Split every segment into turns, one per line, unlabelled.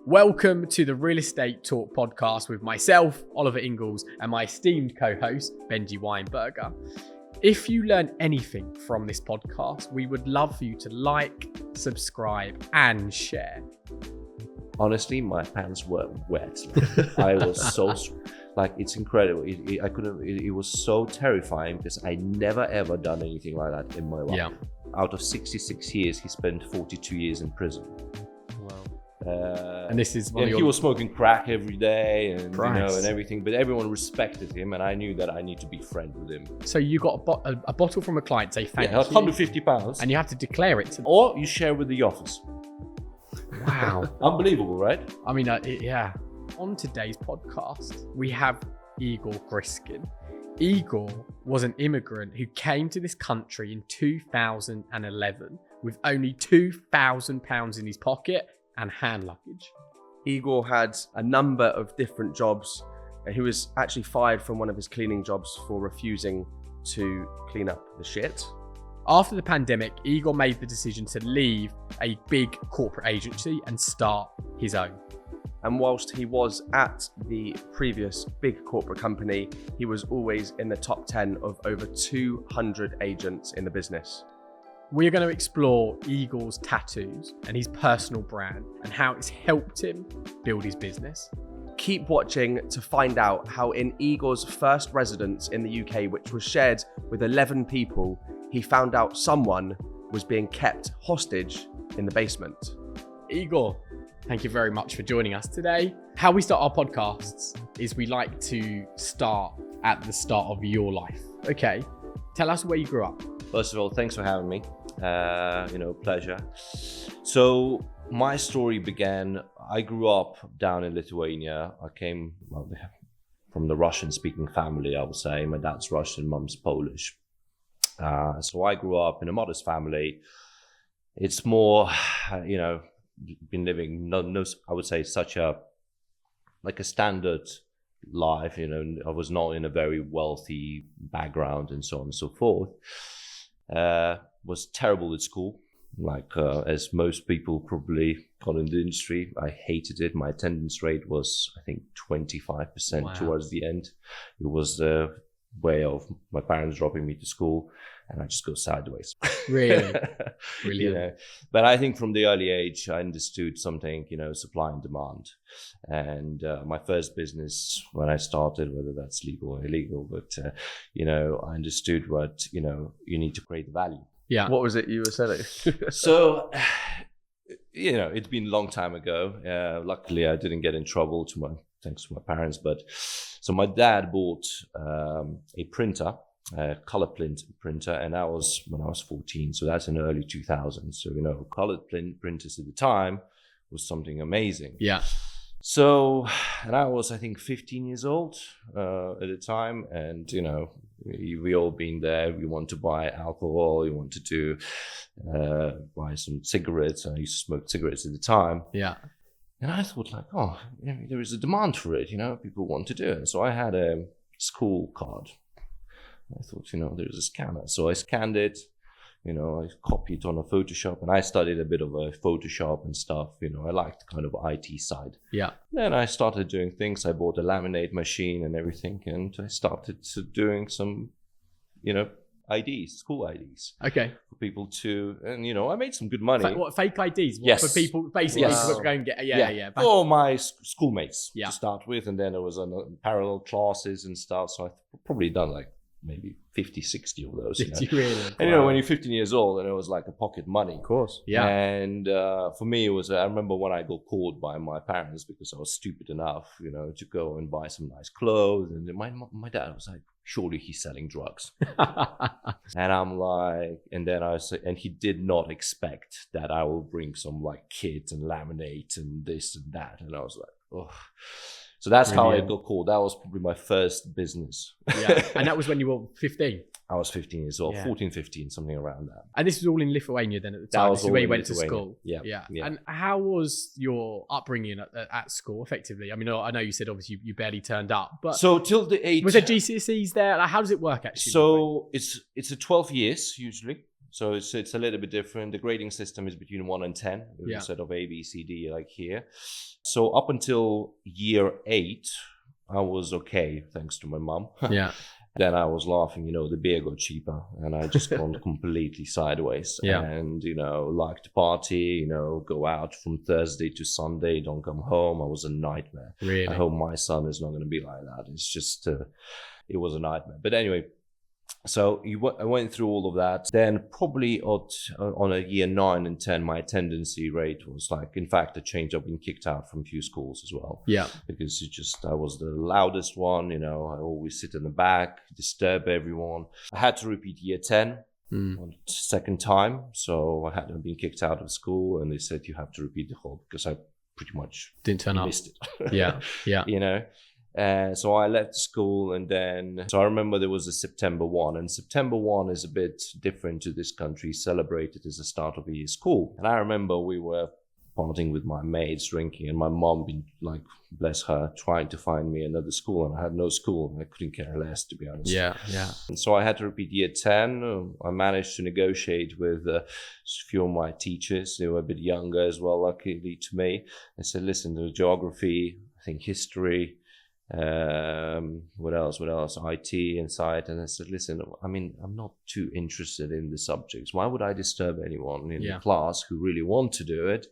Welcome to the Real Estate Talk podcast with myself, Oliver Ingles, and my esteemed co-host, Benji Weinberger. If you learn anything from this podcast, we would love for you to like, subscribe, and share.
Honestly, my pants were wet. I was so, it's incredible. It was so terrifying because I never ever done anything like that in my life.
Yeah.
Out of 66 years, he spent 42 years in prison.
Wow. And this is
he was smoking crack every day and
Christ.
and everything, but everyone respected him, and I knew that I need to be friends with him.
So you got a bottle from a client, say thank you,
£150,
and you have to declare it to.
or you share with the office.
Wow.
Unbelievable, right?
I mean, yeah. On today's podcast, we have Igor Griskin. Igor was an immigrant who came to this country in 2011 with only £2,000 in his pocket and hand luggage.
Igor had a number of different jobs. He was actually fired from one of his cleaning jobs for refusing to clean up the shit.
After the pandemic, Igor made the decision to leave a big corporate agency and start his own.
And whilst he was at the previous big corporate company, he was always in the top 10 of over 200 agents in the business.
We're going to explore Igor's tattoos and his personal brand and how it's helped him build his business.
Keep watching to find out how in Igor's first residence in the UK, which was shared with 11 people, he found out someone was being kept hostage in the basement.
Igor, thank you very much for joining us today. How we start our podcasts is we like to start at the start of your life. Okay, tell us where you grew up.
First of all, thanks for having me. Pleasure. So my story began, I grew up down in Lithuania. I came from the Russian-speaking family, I would say. My dad's Russian, mum's Polish. So I grew up in a modest family. It's more, been living, I would say such a standard life. I was not in a very wealthy background and so on and so forth. Was terrible at school, as most people probably got in the industry. I hated it. My attendance rate was, I think, 25%. Wow. Towards the end. It was the way of my parents dropping me to school, and I just go sideways.
Really? Brilliant.
But I think from the early age, I understood something, supply and demand. And my first business, when I started, whether that's legal or illegal, but, I understood what, you need to create the value.
Yeah. What was it you were selling?
So, it's been a long time ago. Luckily, I didn't get in trouble thanks to my parents. But so my dad bought a printer, a color printer, and that was when I was 14. So that's in the early 2000s. So, colored printers at the time was something amazing.
Yeah.
So, and I was, I think, 15 years old at the time. And, we all been there. We want to buy alcohol. We wanted to buy some cigarettes. I used to smoke cigarettes at the time.
Yeah.
And I thought there is a demand for it. People want to do it. So I had a school card. I thought, there's a scanner. So I scanned it. I copied on a Photoshop, and I studied a bit of a Photoshop and stuff. I liked kind of IT side.
Yeah.
Then I started doing things. I bought a laminate machine and everything, and I started doing some, IDs, school IDs.
Okay.
For people to, and I made some good money.
What, fake IDs?
Yes.
For people, basically,
Yes.
to go and get, yeah.
For my schoolmates
Yeah.
to start with, and then there was parallel classes and stuff. So I've probably done maybe 50, 60 of those.
Did you really?
And when you're 15 years old, and it was like a pocket money.
Of course.
Yeah.
And for me, it was, I remember when I got called by my parents because I was stupid enough, to go and buy some nice clothes. And then my dad was like, surely he's selling drugs. And I'm like, and then I said, and he did not expect that I will bring some kits and laminate and this and that. And I was like, oh. So that's
Brilliant.
how I got called. That was probably my first business.
Yeah. And that was when you were 15?
I was 15 years old,
Yeah.
14, 15, something around that.
And this was all in Lithuania then at the
That
time?
was
This is
all
where you
in
went to
Lithuania.
school?
Yeah.
And how was your upbringing at school, effectively? I mean, I know you said obviously you barely turned up, but
So till the age...
was there GCSEs there? How does it work, actually?
So it's a 12 years, usually. So it's a little bit different. The grading system is between 1 and 10 instead of A, B, C, D like here. So up until year 8, I was okay, thanks to my mum.
Yeah.
Then I was laughing, the beer got cheaper and I just gone completely sideways.
Yeah.
And, like to party, go out from Thursday to Sunday, don't come home. I was a nightmare.
Really?
I hope my son is not going to be like that. It's just, it was a nightmare. But anyway, so I went through all of that. Then probably on a year 9 and 10, my attendance rate was like, in fact, I changed. I've been kicked out from a few schools as well.
Yeah.
Because I was the loudest one, I always sit in the back, disturb everyone. I had to repeat year 10 on the second time. So I had been kicked out of school and they said, you have to repeat the whole, because I pretty much
didn't turn up.
Missed it.
Yeah. Yeah.
So I left school and then, so I remember there was a September 1, and September 1 is a bit different to this country, celebrated as the start of the year school. And I remember we were partying with my mates, drinking, and my mom, been like, bless her, trying to find me another school, and I had no school, and I couldn't care less, to be honest.
Yeah.
And so I had to repeat year 10. I managed to negotiate with a few of my teachers. They were a bit younger as well, luckily to me. I said, listen, the geography, I think history, what else? IT and science. And I said, listen, I'm not too interested in the subjects. Why would I disturb anyone in the class who really want to do it?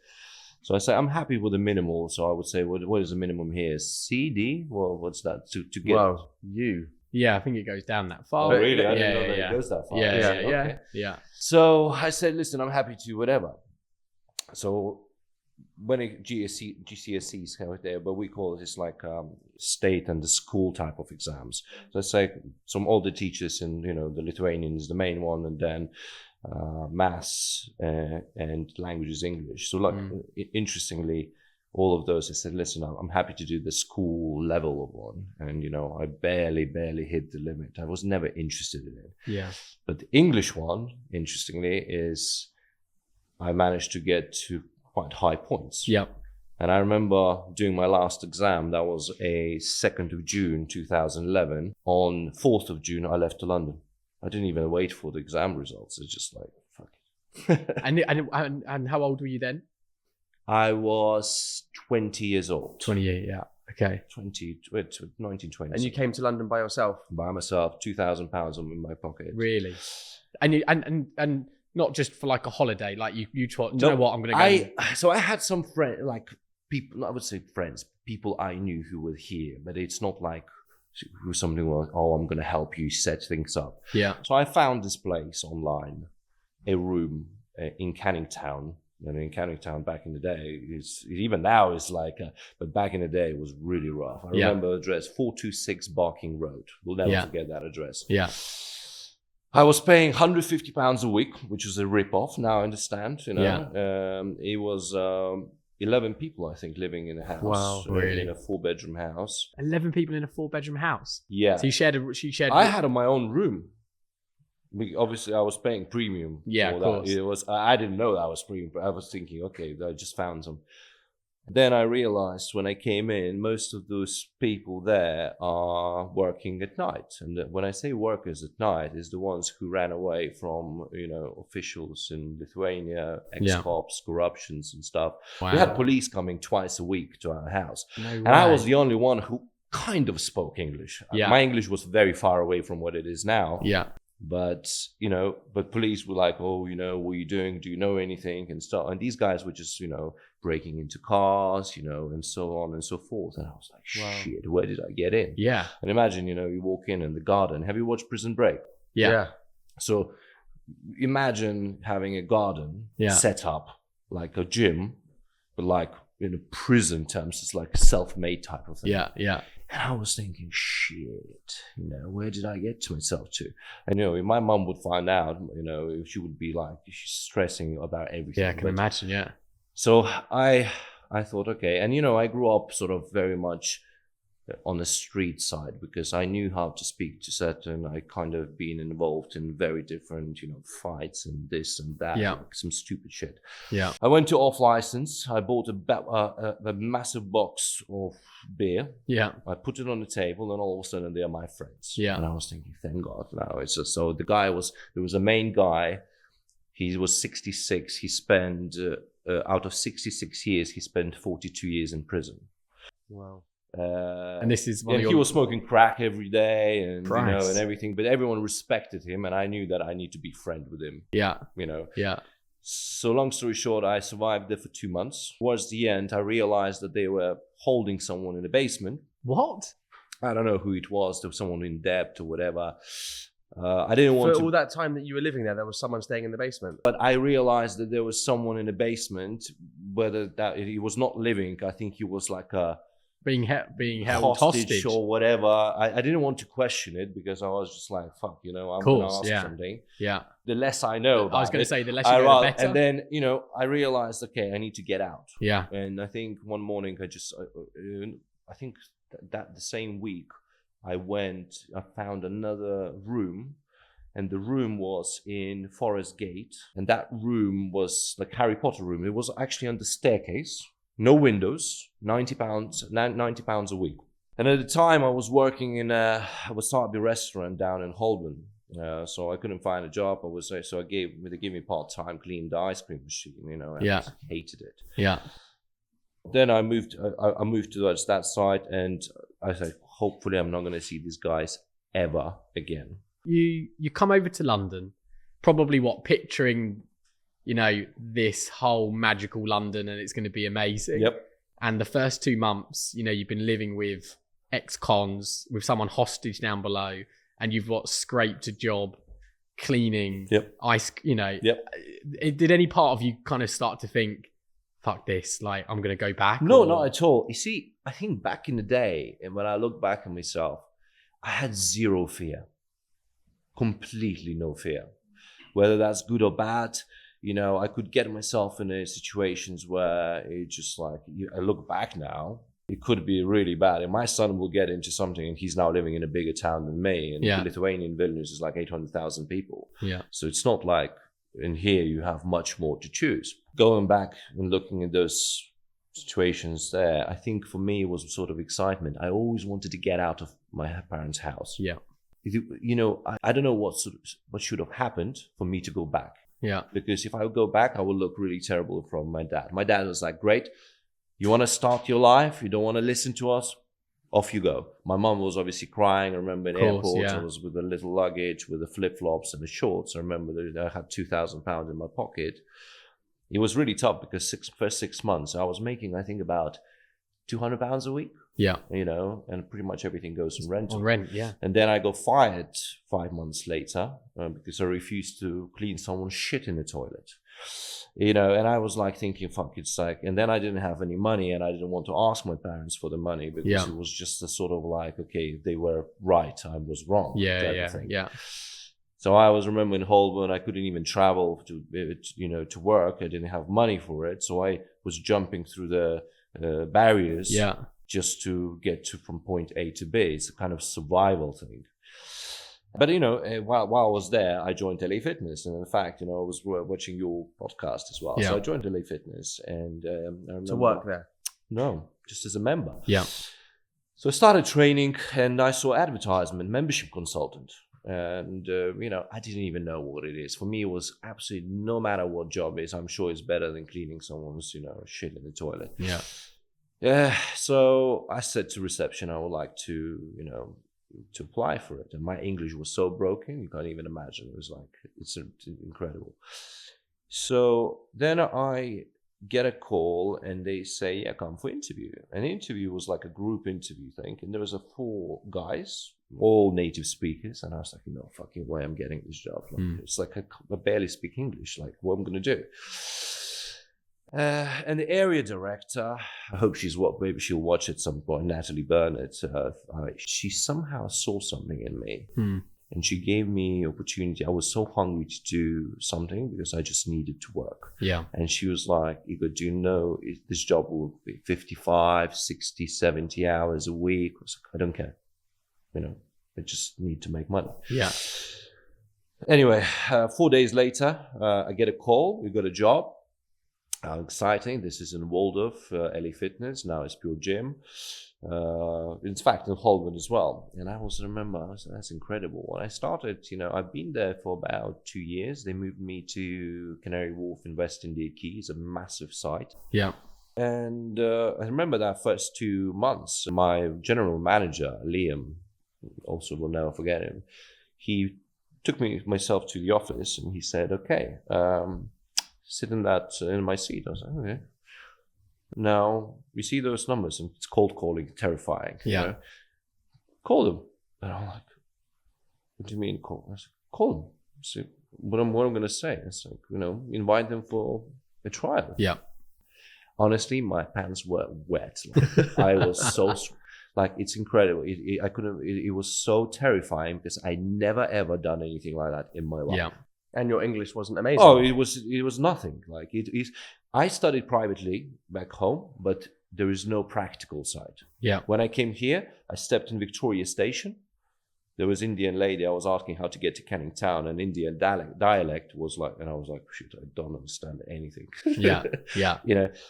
So I say, I'm happy with the minimal. So I would say, what is the minimum here? C, D? Well, what's that to get?
Well, you.
Yeah, I think it goes down that far.
Oh, really? I didn't know that it goes that far.
Yeah.
So I said, listen, I'm happy to whatever. So when GCSEs have there, but we call it, it's like state and the school type of exams. So it's like some older teachers, and the Lithuanian is the main one, and then maths and languages English. So interestingly, all of those, I said, listen, I'm happy to do the school level of one, and I barely hit the limit. I was never interested in it.
Yeah.
But the English one, interestingly, is I managed to get to quite high points.
Yeah.
And I remember doing my last exam. That was a 2nd of June 2011. On 4th of June, I left to London. I didn't even wait for the exam results. It's just like, fuck it.
and how old were you then?
I was 20 years old.
28, yeah. Okay.
1920.
And you came to London by yourself?
By myself, £2,000 in my pocket.
Really? And not just for like a holiday, like you taught, you know what, I'm going to go.
So I had some friends, like people, I would say friends, people I knew who were here, but it's not like who something was, I'm going to help you set things up.
Yeah.
So I found this place online, a room in Canning Town. And in Canning Town back in the day, even now it's like, but back in the day it was really rough. I remember the address, 426 Barking Road. We'll never forget that address.
Yeah.
I was paying £150 a week, which was a rip-off. Now I understand, it was 11 people, I think, living in a house.
Wow, really?
In a 4-bedroom house.
11 people in a 4-bedroom house?
Yeah.
So you shared.
I had my own room. Obviously, I was paying premium.
Yeah, of course.
It was. I didn't know that was premium, but I was thinking, okay, I just found some. Then I realized when I came in, most of those people there are working at night. And when I say workers at night, is the ones who ran away from, officials in Lithuania, ex-cops, corruptions and stuff.
Wow.
We had police coming twice a week to our house.
No
and
way.
I was the only one who kind of spoke English.
Yeah.
My English was very far away from what it is now.
Yeah.
But, but police were like, what are you doing? Do you know anything? And stuff. And these guys were just, breaking into cars, and so on and so forth. And I was like, shit, where did I get in?
Yeah.
And imagine, you walk in the garden. Have you watched Prison Break?
Yeah.
So imagine having a garden set up like a gym, but like in a prison terms, it's like a self-made type of thing.
Yeah. Yeah.
And I was thinking, shit, where did I get to myself to? And, if my mum would find out, she would be like, she's stressing about everything.
Yeah, I can imagine, yeah.
So I thought, okay. And, I grew up sort of very much on the street side because I knew how to speak to certain, I kind of been involved in very different, fights and this and that, like some stupid shit.
Yeah.
I went to off license. I bought a massive box of beer.
Yeah.
I put it on the table and all of a sudden they are my friends.
Yeah.
And I was thinking, thank God now. It's just, so there was a main guy He was 66. He spent, out of 66 years, he spent 42 years in prison.
Wow.
And this is
he was smoking crack every day, and
Christ.
and everything. But everyone respected him, and I knew that I need to be friend with him.
Yeah. Yeah.
So long story short, I survived there for 2 months. Towards the end, I realized that they were holding someone in the basement.
What?
I don't know who it was. There was someone in debt or whatever. I didn't want
For
to.
all that time that you were living there was someone staying in the basement.
But I realized that there was someone in the basement. Whether that he was not living, I think he was like a
being held hostage
or whatever. I didn't want to question it because I was just like, fuck, I'm going to ask something.
Yeah.
The less I know about
I was going to
it,
say, the less you know, the better.
And then, I realized, okay, I need to get out.
Yeah.
And I think one morning I think that the same week I found another room, and the room was in Forest Gate. And that room was like Harry Potter room. It was actually on the staircase. No windows, £90 a week. And at the time I was working I was starting a restaurant down in Holborn. So I couldn't find a job. They gave me part-time, clean the ice cream machine, and I hated it.
Yeah.
Then I moved towards that side, and I said, hopefully I'm not going to see these guys ever again.
You come over to London, probably picturing, this whole magical London, and it's going to be amazing.
Yep.
And the first 2 months, you've been living with ex-cons, with someone hostage down below, and you've scraped a job, cleaning, ice,
Yep.
Did any part of you kind of start to think, fuck this, like, I'm going to go back?
No, not at all. You see, I think back in the day, and when I look back at myself, I had zero fear. Completely no fear. Whether that's good or bad, I could get myself in situations where it's just like, I look back now, it could be really bad. And my son will get into something, and he's now living in a bigger town than me. And the Lithuanian Vilnius is like 800,000 people.
Yeah.
So it's not like in here you have much more to choose. Going back and looking at those situations there, I think for me it was sort of excitement. I always wanted to get out of my parents' house.
Yeah.
I don't know what should have happened for me to go back.
Yeah.
Because if I would go back, I would look really terrible from my dad. My dad was like, great, you want to start your life? You don't want to listen to us? Off you go. My mom was obviously crying. I remember in airports, I was with a little luggage, with the flip-flops and the shorts. I remember that I had £2,000 in my pocket. It was really tough because first 6 months, I was making, I think, about £200 a week.
Yeah.
And pretty much everything goes on rent.
On rent, yeah.
And then I got fired 5 months later because I refused to clean someone's shit in the toilet. And I was like thinking, fuck, it's like, and then I didn't have any money, and I didn't want to ask my parents for the money because it was just a sort of like, okay, they were right, I was wrong.
Yeah.
So I was remembering Holborn, I couldn't even travel to work. I didn't have money for it. So I was jumping through the barriers just to get from point A to B. It's a kind of survival thing. But, while I was there, I joined LA Fitness. And in fact, I was watching your podcast as well. So I joined LA Fitness. And I remember,
to work there?
No, just as a member.
Yeah.
So I started training, and I saw advertisement, membership consultant. And, I didn't even know what it is. For me, it was absolutely, no matter what job is, I'm sure it's better than cleaning someone's, shit in the toilet.
Yeah.
Yeah. So I said to reception, I would like to, to apply for it. And my English was so broken, you can't even imagine. It was like, it's incredible. So then I get a call, and they say, yeah, come for interview. And the interview was like a group interview thing. And there was 4 guys, all native speakers. And I was like, no fucking way I'm getting this job. It's like I barely speak English. Like, what am I going to do? And the area director, I hope maybe she'll watch at some point, Natalie Burnett, she somehow saw something in me. And she gave me opportunity. I was so hungry to do something because I just needed to work. Yeah. And she was like, Igor, do you know this job will be 55, 60, 70 hours a week? I was like, I don't care. I just need to make money.
Yeah.
Anyway, 4 days later, I get a call. We got a job. How exciting. This is in Waldorf, LA Fitness. Now it's Pure Gym. In fact, in Hollywood as well. And I also remember, that's incredible. When I started, I've been there for about 2 years. They moved me to Canary Wharf in West India Keys, a massive site.
Yeah.
And I remember that first 2 months, my general manager, Liam, also will never forget him, he took myself to the office and he said, okay, sit in my seat. I was like, okay. Now, we see those numbers and it's cold calling, terrifying.
Yeah.
Call them. And I'm like, what do you mean call? I said, call them. So what I'm going to say. It's like, invite them for a trial.
Yeah.
Honestly, my pants were wet. Like, I was so, it's incredible. It was so terrifying because I never ever done anything like that in my life.
Yeah.
And your English wasn't amazing.
Oh, it was nothing. I studied privately back home, but there is no practical side.
Yeah.
When I came here, I stepped in Victoria Station. There was an Indian lady. I was asking how to get to Canning Town, and Indian dialect was like, and I was like, shoot, I don't understand anything.
Yeah. Yeah.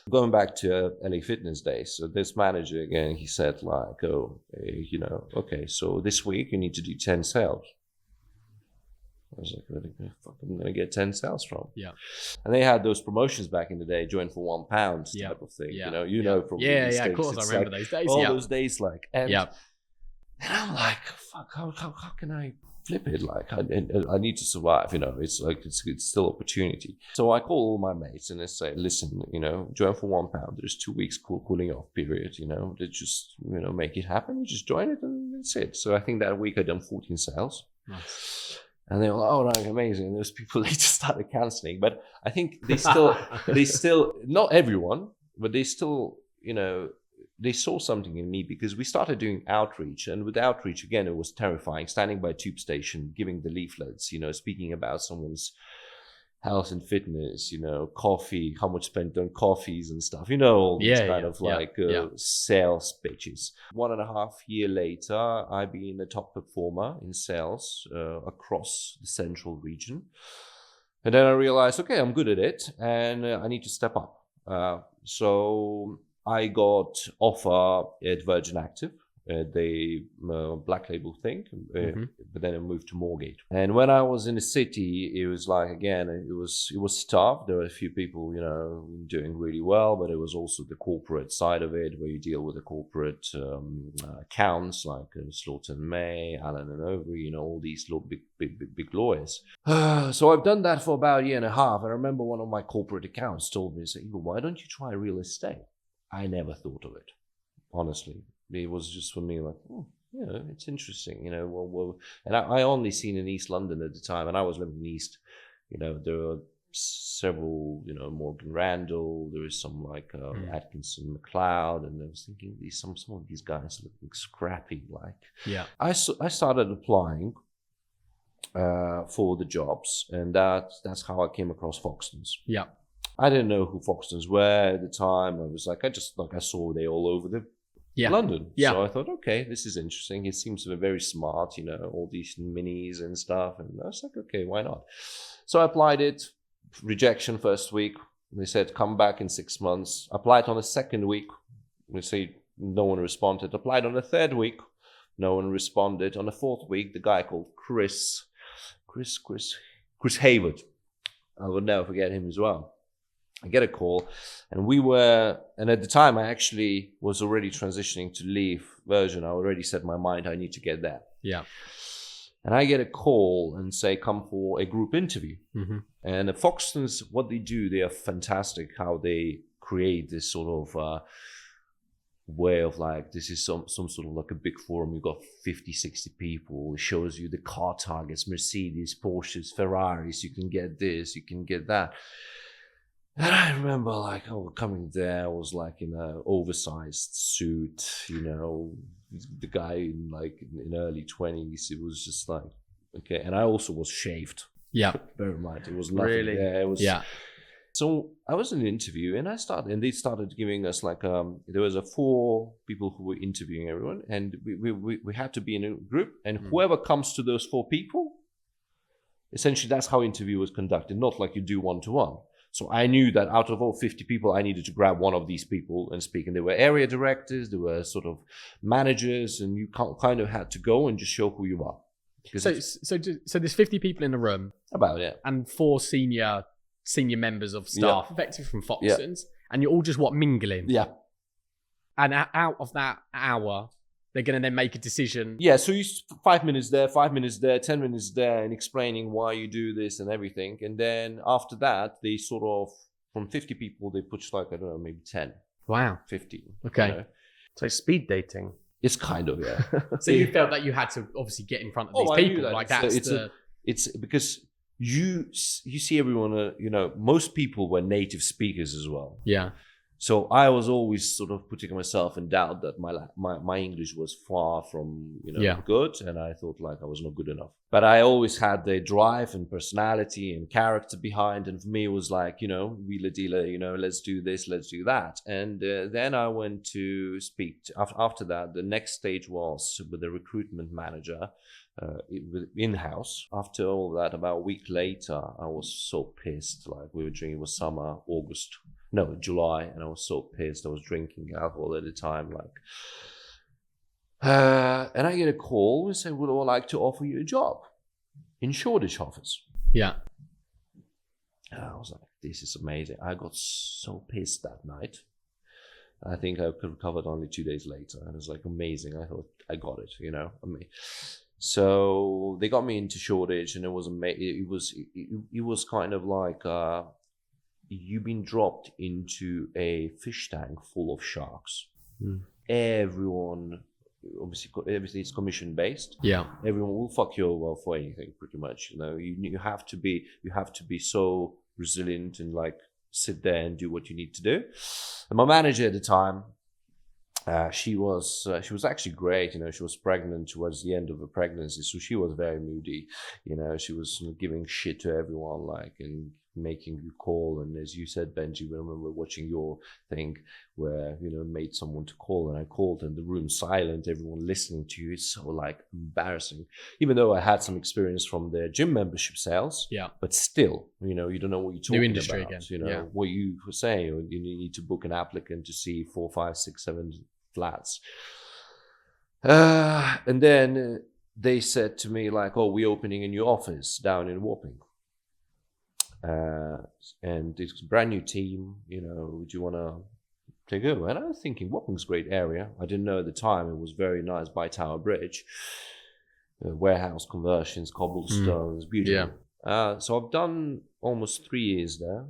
Going back to LA Fitness days, so this manager again, he said okay, so this week you need to do 10 sales. I was like, where the fuck am I going to get 10 sales from?
Yeah.
And they had those promotions back in the day, join for £1 type of thing.
Yeah.
From
yeah,
these
of
things.
course,
It's
I remember those days.
all those days, and
yeah.
And I'm like, fuck, how can I flip it? I need to survive, it's like, it's still opportunity. So I call all my mates and they say, listen, join for £1. There's 2 weeks cooling off period, they just, make it happen. You just join it and that's it. So I think that week I done 14 sales.
Nice.
And they were like, oh, right, amazing. And those people later started canceling. But I think they still, not everyone, but they still, they saw something in me because we started doing outreach. And with outreach, again, it was terrifying. Standing by a tube station, giving the leaflets, speaking about someone's health and fitness, coffee, how much spent on coffees and stuff, all these sales pitches. 1.5 years later, I've been a top performer in sales across the central region. And then I realized, okay, I'm good at it and I need to step up. So I got offer at Virgin Active, the black label thing, but then I moved to Moorgate. And when I was in the city, it was like, again, it was tough. There were a few people, doing really well, but it was also the corporate side of it, where you deal with the corporate accounts like Slaughter and May, Allen and Overy, all these big lawyers. So I've done that for about 1.5 years. I remember one of my corporate accounts told me, Igor, why don't you try real estate? I never thought of it, honestly. It was just for me like, it's interesting, and I only seen in East London at the time, and I was living in East, there were several, Morgan Randall, there was some like Atkinson McLeod, and I was thinking some of these guys look scrappy, I started applying for the jobs, and that's how I came across Foxtons.
Yeah.
I didn't know who Foxtons were at the time. I was like, I saw they all over the London.
Yeah.
So I thought, okay, this is interesting. It seems to be very smart, all these minis and stuff. And I was like, okay, why not? So I applied it. Rejection first week. They said, come back in 6 months. Applied on the second week. They say no one responded. Applied on the third week. No one responded. On the fourth week, the guy called Chris Hayward. I will never forget him as well. I get a call, and at the time I actually was already transitioning to leave Virgin. I already set my mind, I need to get there.
Yeah.
And I get a call and say, come for a group interview. Mm-hmm. And at Foxtons, what they do, they are fantastic, how they create this sort of way of this is some sort of like a big forum. You've got 50, 60 people. It shows you the car targets, Mercedes, Porsches, Ferraris. You can get this, you can get that. And I remember coming there, I was in an oversized suit, the guy in early 20s, it was just okay. And I also was shaved.
Yeah.
Bear in mind, it was nothing.
Really?
Yeah, it was.
Yeah.
So I was in an interview and they started giving us there was 4 people who were interviewing everyone, and we had to be in a group, and whoever comes to those 4 people, essentially that's how interview was conducted, not like you do one-to-one. So I knew that out of all 50 people, I needed to grab one of these people and speak. And there were area directors, there were sort of managers, and you kind of had to go and just show who you are.
So there's 50 people in the room.
About it.
And 4 senior members of staff, effectively from Foxtons. And you're all just mingling.
Yeah.
And out of that hour, they're going to then make a decision.
Yeah, so you 5 minutes there, 5 minutes there, 10 minutes there, and explaining why you do this and everything. And then after that, they sort of, from 50 people, they push like, I don't know, maybe 10.
Wow.
15.
Okay.
You know?
So speed dating.
It's kind of, yeah.
So you felt that you had to obviously get in front of these
I knew
people.
that.
Like
it's because you see everyone, most people were native speakers as well.
Yeah.
So I was always sort of putting myself in doubt that my English was far from good, and I thought like I was not good enough. But I always had the drive and personality and character behind, and for me it was like wheeler dealer, let's do this, let's do that. And then I went to speak. After that, the next stage was with the recruitment manager in-house. After all that, about a week later, I was so pissed. Like it was summer, July, and I was so pissed. I was drinking alcohol at the time, and I get a call and say, "Would I like to offer you a job in Shoreditch office?"
Yeah.
And I was like, "This is amazing." I got so pissed that night. I think I recovered only 2 days later, and it was like amazing. I thought I got it, So they got me into Shoreditch, and it was amazing. It was kind of like. You've been dropped into a fish tank full of sharks. Everyone, obviously, everything's commission based.
Yeah.
Everyone will fuck you over for anything, pretty much. You have to be so resilient and like sit there and do what you need to do. And my manager at the time, she was actually great. She was pregnant towards the end of her pregnancy, so she was very moody. She was giving shit to everyone, like, and making you call. And as you said, Benji, I remember watching your thing where made someone to call, and I called and the room silent, everyone listening to you. It's so like embarrassing, even though I had some experience from the gym membership sales.
Yeah, but
still, you don't know what you're talking
new industry
about
again.
What you were saying, or you need to book an applicant to see 4, 5, 6, 7 flats, and then they said to me like, "Oh, we're opening a new office down in Wapping. And it's a brand new team, do you want to take over?" And I was thinking, Wapping's a great area. I didn't know at the time it was very nice by Tower Bridge. Warehouse conversions, cobblestones, beautiful. Yeah. So I've done almost 3 years there.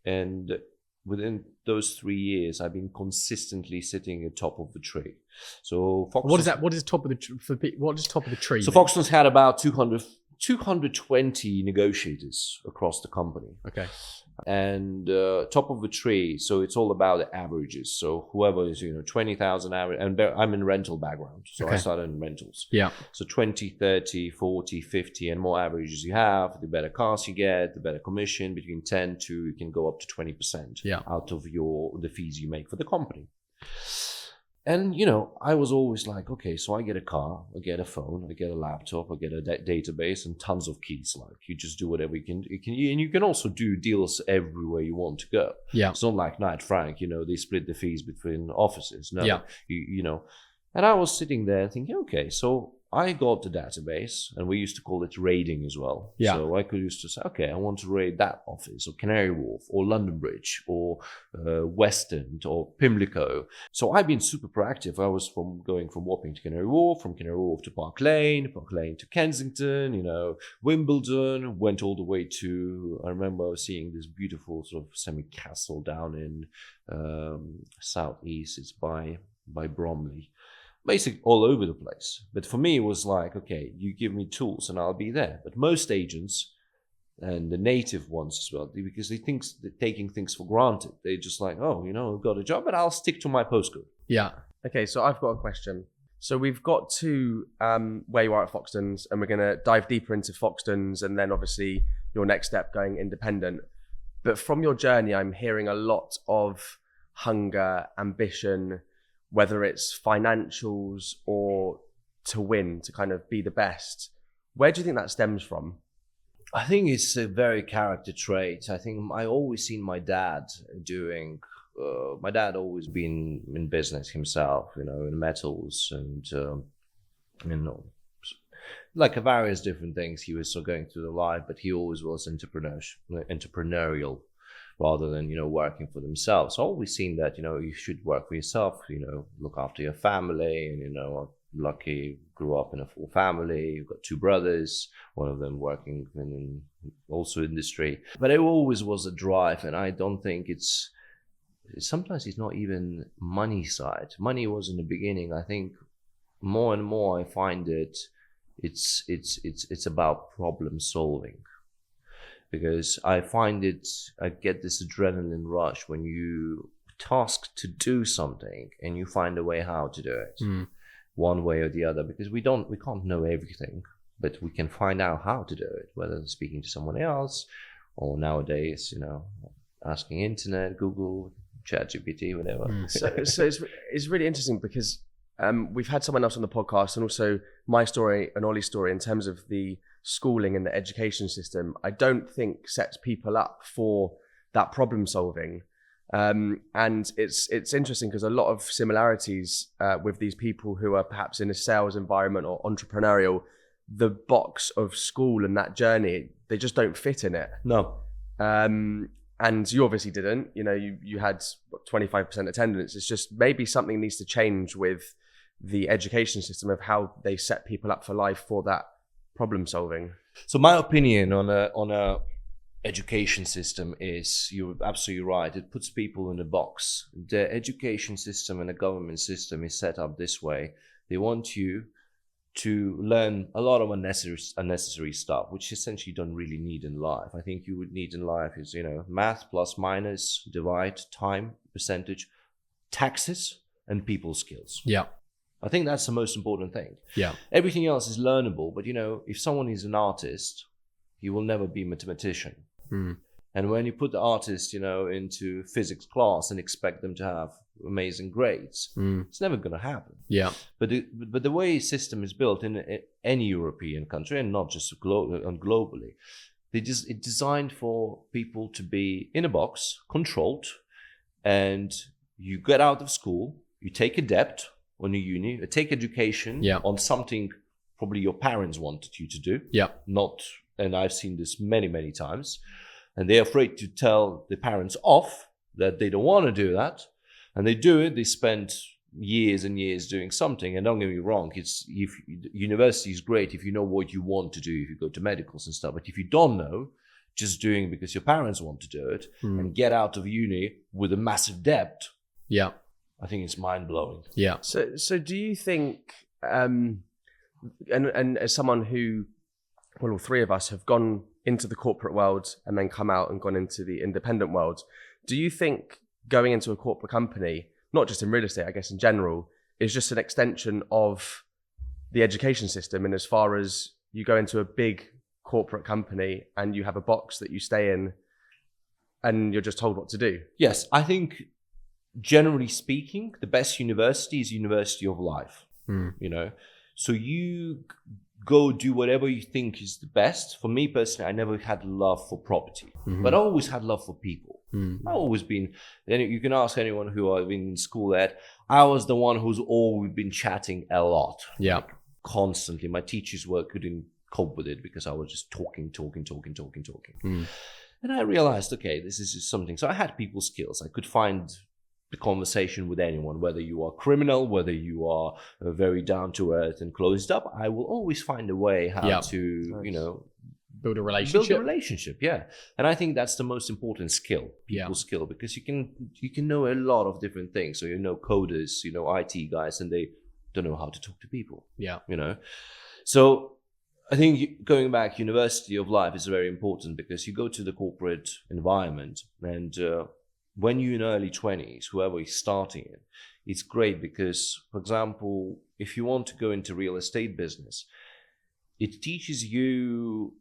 And within those 3 years, I've been consistently sitting at top of the tree. So Foxtons,
what is that? What is top of the tree?
So Foxtons had about 220 negotiators across the company.
Okay.
And top of the tree, so it's all about the averages. So whoever is 20,000 average, and I'm in rental background, so I started in rentals.
Yeah.
So 20, 30, 40, 50, and more averages you have, the better cars you get, the better commission. Between 10 to you can go up to 20% out of the fees you make for the company. And, I was always like, okay, so I get a car, I get a phone, I get a laptop, I get a database and tons of keys. Like, you just do whatever you can. And you can also do deals everywhere you want to go.
Yeah.
It's not like Knight Frank, they split the fees between offices. No,
yeah.
And I was sitting there thinking, okay, so I got the database, and we used to call it raiding as well.
Yeah.
So I could used to say, okay, I want to raid that office, or Canary Wharf, or London Bridge, or West End, or Pimlico. So I've been super proactive. I was going from Wapping to Canary Wharf, from Canary Wharf to Park Lane to Kensington, Wimbledon, went all the way to, I remember I was seeing this beautiful sort of semi-castle down in southeast. It's by Bromley. Basically all over the place. But for me, it was like, okay, you give me tools and I'll be there. But most agents, and the native ones as well, because they're taking things for granted. They're just like, oh, I've got a job, but I'll stick to my postcode.
Yeah.
Okay, so I've got a question. So we've got to where you are at Foxtons, and we're going to dive deeper into Foxtons, and then obviously your next step going independent. But from your journey, I'm hearing a lot of hunger, ambition, whether it's financials or to win, to kind of be the best. Where do you think that stems from?
I think it's a very character trait. I think I always seen my dad doing. My dad always been in business himself, in metals and like various different things. He was still going through the life, but he always was entrepreneurial rather than working for themselves. So I've always seen that you should work for yourself. Look after your family, and I'm lucky, grew up in a full family. You've got two brothers, one of them working in also industry. But it always was a drive, and I don't think sometimes it's not even money side. Money was in the beginning. I think more and more I find it's about problem solving, because I get this adrenaline rush when you tasked to do something and you find a way how to do it. One way or the other, because we can't know everything, but we can find out how to do it, whether it's speaking to someone else or nowadays, asking internet, Google, ChatGPT, whatever.
So it's really interesting because we've had someone else on the podcast, and also my story and Ollie's story in terms of the schooling and the education system, I don't think sets people up for that problem solving. And it's interesting because a lot of similarities with these people who are perhaps in a sales environment or entrepreneurial, the box of school and that journey, they just don't fit in it.
No.
And you obviously didn't. You had 25% attendance. It's just maybe something needs to change with the education system of how they set people up for life for that problem solving.
So my opinion on a education system is, you're absolutely right, it puts people in a box. The education system and the government system is set up this way. They want you to learn a lot of unnecessary stuff, which essentially you don't really need in life. I think you would need in life is, math, plus, minus, divide, time, percentage, taxes, and people skills.
Yeah.
I think that's the most important thing.
Yeah.
Everything else is learnable, but if someone is an artist, he will never be a mathematician. And when you put the artist, into physics class and expect them to have amazing grades, it's never going to happen.
Yeah.
But the way system is built in any European country, and not just globally, it's designed for people to be in a box, controlled, and you get out of school, you take a debt on a uni, you take education on something probably your parents wanted you to do. Yeah. And I've seen this many, many times. And they're afraid to tell the parents off that they don't want to do that. And they do it. They spend years and years doing something. And don't get me wrong, university is great if you know what you want to do, if you go to medicals and stuff. But if you don't know, just doing it because your parents want to do it and get out of uni with a massive debt, I think it's mind-blowing. Yeah.
So do you think, and as someone who, well, all three of us have gone into the corporate world and then come out and gone into the independent world, do you think going into a corporate company, not just in real estate, I guess in general, is just an extension of the education system? And as far as you go into a big corporate company and you have a box that you stay in and you're just told what to do?
Yes, I think generally speaking, the best university is University of Life. So you go do whatever you think is the best. For me personally, I never had love for property, but I always had love for people. I've always been, you can ask anyone who I've been in school at, I was the one who's always been chatting a lot. Yeah. Like, constantly. My teachers couldn't cope with it because I was just talking. And I realized, okay, this is just something. So I had people skills. I could find the conversation with anyone, whether you are criminal, whether you are very down to earth and closed up. I will always find a way how to,
build a relationship.
Yeah. And I think that's the most important skill, skill, because you can know a lot of different things. So coders, IT guys, and they don't know how to talk to people. Yeah. So I think going back, University of Life is very important because you go to the corporate environment and when you're in early 20s, whoever is starting it, it's great because, for example, if you want to go into real estate business, it teaches you,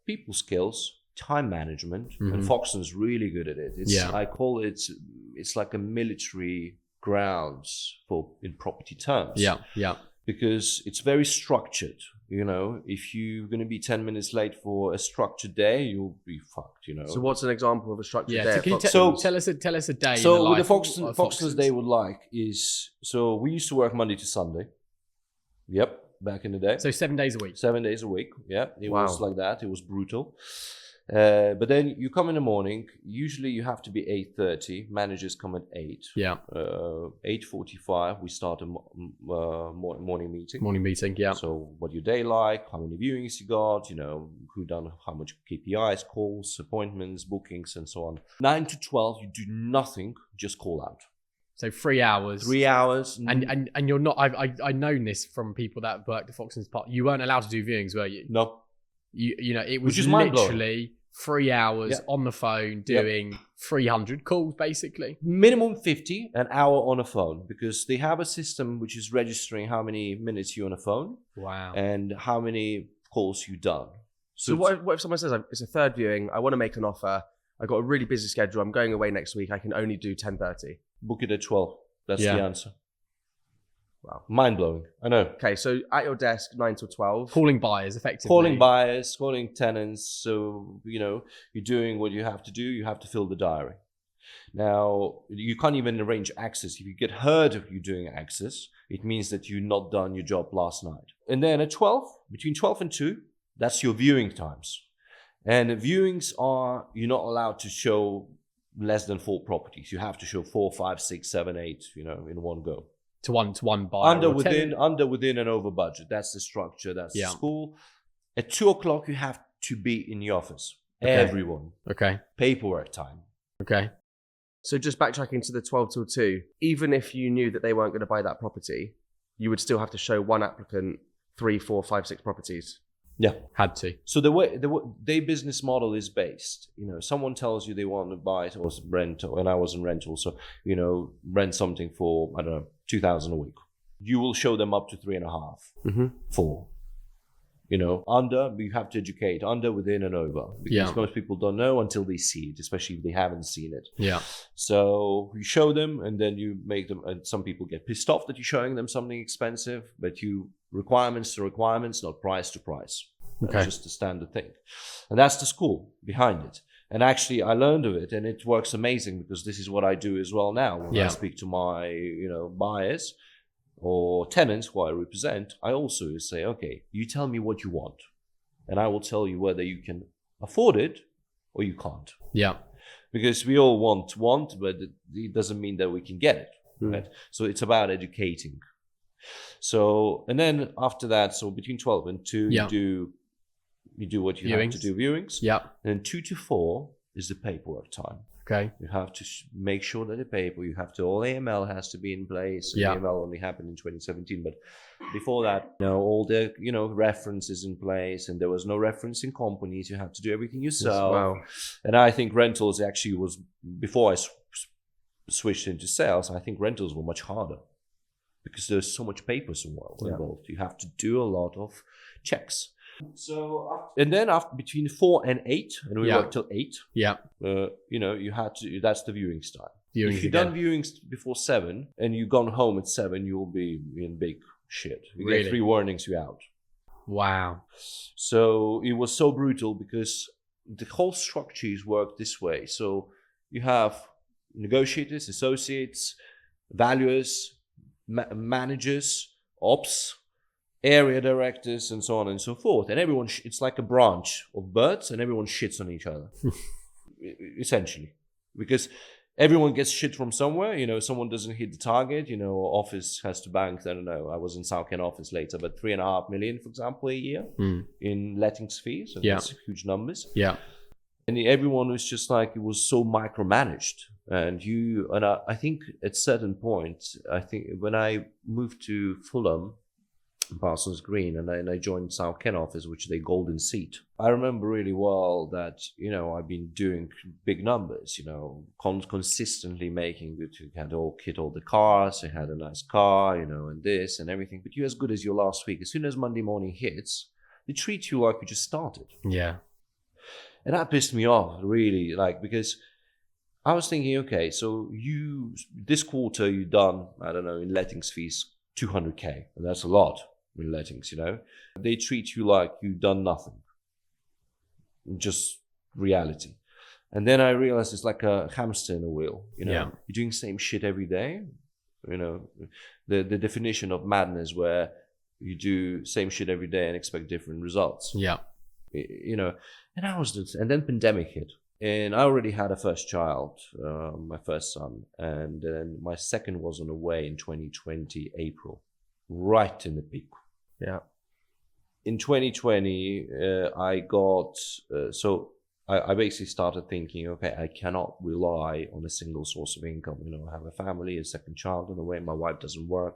people skills, time management, and Foxtons really good at it. I call it's like a military grounds in property terms. Yeah. Because it's very structured. You know, if you're going to be 10 minutes late for a structured day, you'll be fucked, you know.
So what's an example of a structured
Yeah,
day?
so
at
can you
Foxtons?
tell us a day in
So
the
what
life
the
of
Foxtons day would like is, so we used to work Monday to Sunday. Yep, back in the day.
So 7 days a week.
7 days a week. Yeah, it
Wow.
was like that. It was brutal. But then you come in the morning. Usually you have to be 8:30. Managers come at 8.
Yeah.
8:45 we start a morning meeting.
Morning meeting. Yeah.
So what your day like, how many viewings you got, you know, who done how much KPIs, calls, appointments, bookings, and so on. 9 to 12, you do nothing, just call out.
So 3 hours.
3 hours.
And you're not. I known this from people that worked at Foxtons Park. You weren't allowed to do viewings, were you?
No.
You know, it was
Which is mind-blowing.
literally 3 hours
Yeah.
on the phone doing 300 calls, basically.
Minimum 50, an hour on a phone, because they have a system which is registering how many minutes you're on a phone
Wow.
and how many calls you've done.
So what if someone says, it's a third viewing, I want to make an offer, I got a really busy schedule, I'm going away next week, I can only do 10:30.
Book it at 12. That's
Yeah.
the answer.
Wow.
Mind-blowing. I know.
Okay, so at your desk, 9 till 12.
Calling buyers, effectively.
Calling buyers, calling tenants. So, you know, you're doing what you have to do. You have to fill the diary. Now, you can't even arrange access. If you get heard of you doing access, it means that you've not done your job last night. And then at 12, between 12 and 2, that's your viewing times. And viewings are, you're not allowed to show less than 4 properties. You have to show 4, 5, 6, 7, 8, you know, in one go.
to one buyer.
Under
or
within,
tenant.
within and over budget. That's the structure. That's
Yeah.
the school. At 2:00, you have to be in the office.
Okay.
Everyone.
Okay.
Paperwork time.
Okay.
So just backtracking to the 12 till 2, even if you knew that they weren't going to buy that property, you would still have to show one applicant 3, 4, 5, 6 properties.
Yeah.
Had to.
So the way their business model is based, you know, someone tells you they want to buy it or rent, and I was in rental, so, you know, rent something for, I don't know, 2,000 a week. You will show them up to 3.5,
Mm-hmm.
4. You know, under, you have to educate, under, within, and over. Because
Yeah.
most people don't know until they see it, especially if they haven't seen it.
Yeah.
So you show them, and then you make them, and some people get pissed off that you're showing them something expensive, but you requirements to requirements, not price to price. That's
Okay.
just the standard thing. And that's the school behind it. And actually I learned of it, and it works amazing, because this is what I do as well now. When I
Yeah.
speak to my, you know, buyers or tenants who I represent, I also say, okay, you tell me what you want, and I will tell you whether you can afford it or you can't.
Yeah.
Because we all want, but it doesn't mean that we can get it.
Mm.
Right? So it's about educating. So, and then after that, so between 12 and 2,
Yeah.
you do what you have to
Viewings.
do, viewings.
Yeah.
And then 2 to 4 is the paperwork time.
Okay.
You have to make sure that the paper, you have to, all AML has to be in place.
Yeah.
AML only happened in 2017, but before that, you know, all the, you know, references in place, and there was no reference in companies. You have to do everything yourself.
Wow.
And I think rentals actually was, before I switched into sales, I think rentals were much harder, because there's so much papers involved. You have to do a lot of checks. So, and then after between 4 and 8, and we
Yeah.
worked till 8,
Yeah.
you know, you had to, that's the viewing style.
Viewings
If you've
again.
done viewings before 7 and you've gone home at 7, you'll be in big shit. You
Really?
get 3 warnings, you're out.
Wow.
So it was so brutal, because the whole structures work this way. So you have negotiators, associates, valuers, managers, ops, area directors, and so on and so forth. And everyone, it's like a branch of birds, and everyone shits on each other, essentially. Because everyone gets shit from somewhere. You know, someone doesn't hit the target. You know, office has to bank, I don't know, I was in South Ken office later, but 3.5 million, for example, a year in lettings fees. And
Yeah.
that's huge numbers.
Yeah.
And everyone was just like, it was so micromanaged. And I think at certain point, I think when I moved to Fulham, Parsons Green, and I joined South Ken office, which they golden seat. I remember really well that, you know, I've been doing big numbers, you know, consistently making good. You had all kit all the cars, you had a nice car, you know, and this and everything. But you're as good as your last week. As soon as Monday morning hits, they treat you like you just started.
Yeah.
And that pissed me off, really, like, because I was thinking, okay, so this quarter you done, I don't know, in lettings fees, 200K, and that's a lot. in lettings, you know. They treat you like you've done nothing. Just reality. And then I realized it's like a hamster in a wheel, you know.
Yeah.
You're doing the same shit every day. You know, the definition of madness where you do same shit every day and expect different results.
Yeah.
You know, and then pandemic hit. And I already had a first child, my first son, and then my second was on the way in 2020, April, right in the peak.
Yeah.
In 2020, I got, I basically started thinking, okay, I cannot rely on a single source of income. You know, I have a family, a second child on the way, my wife doesn't work.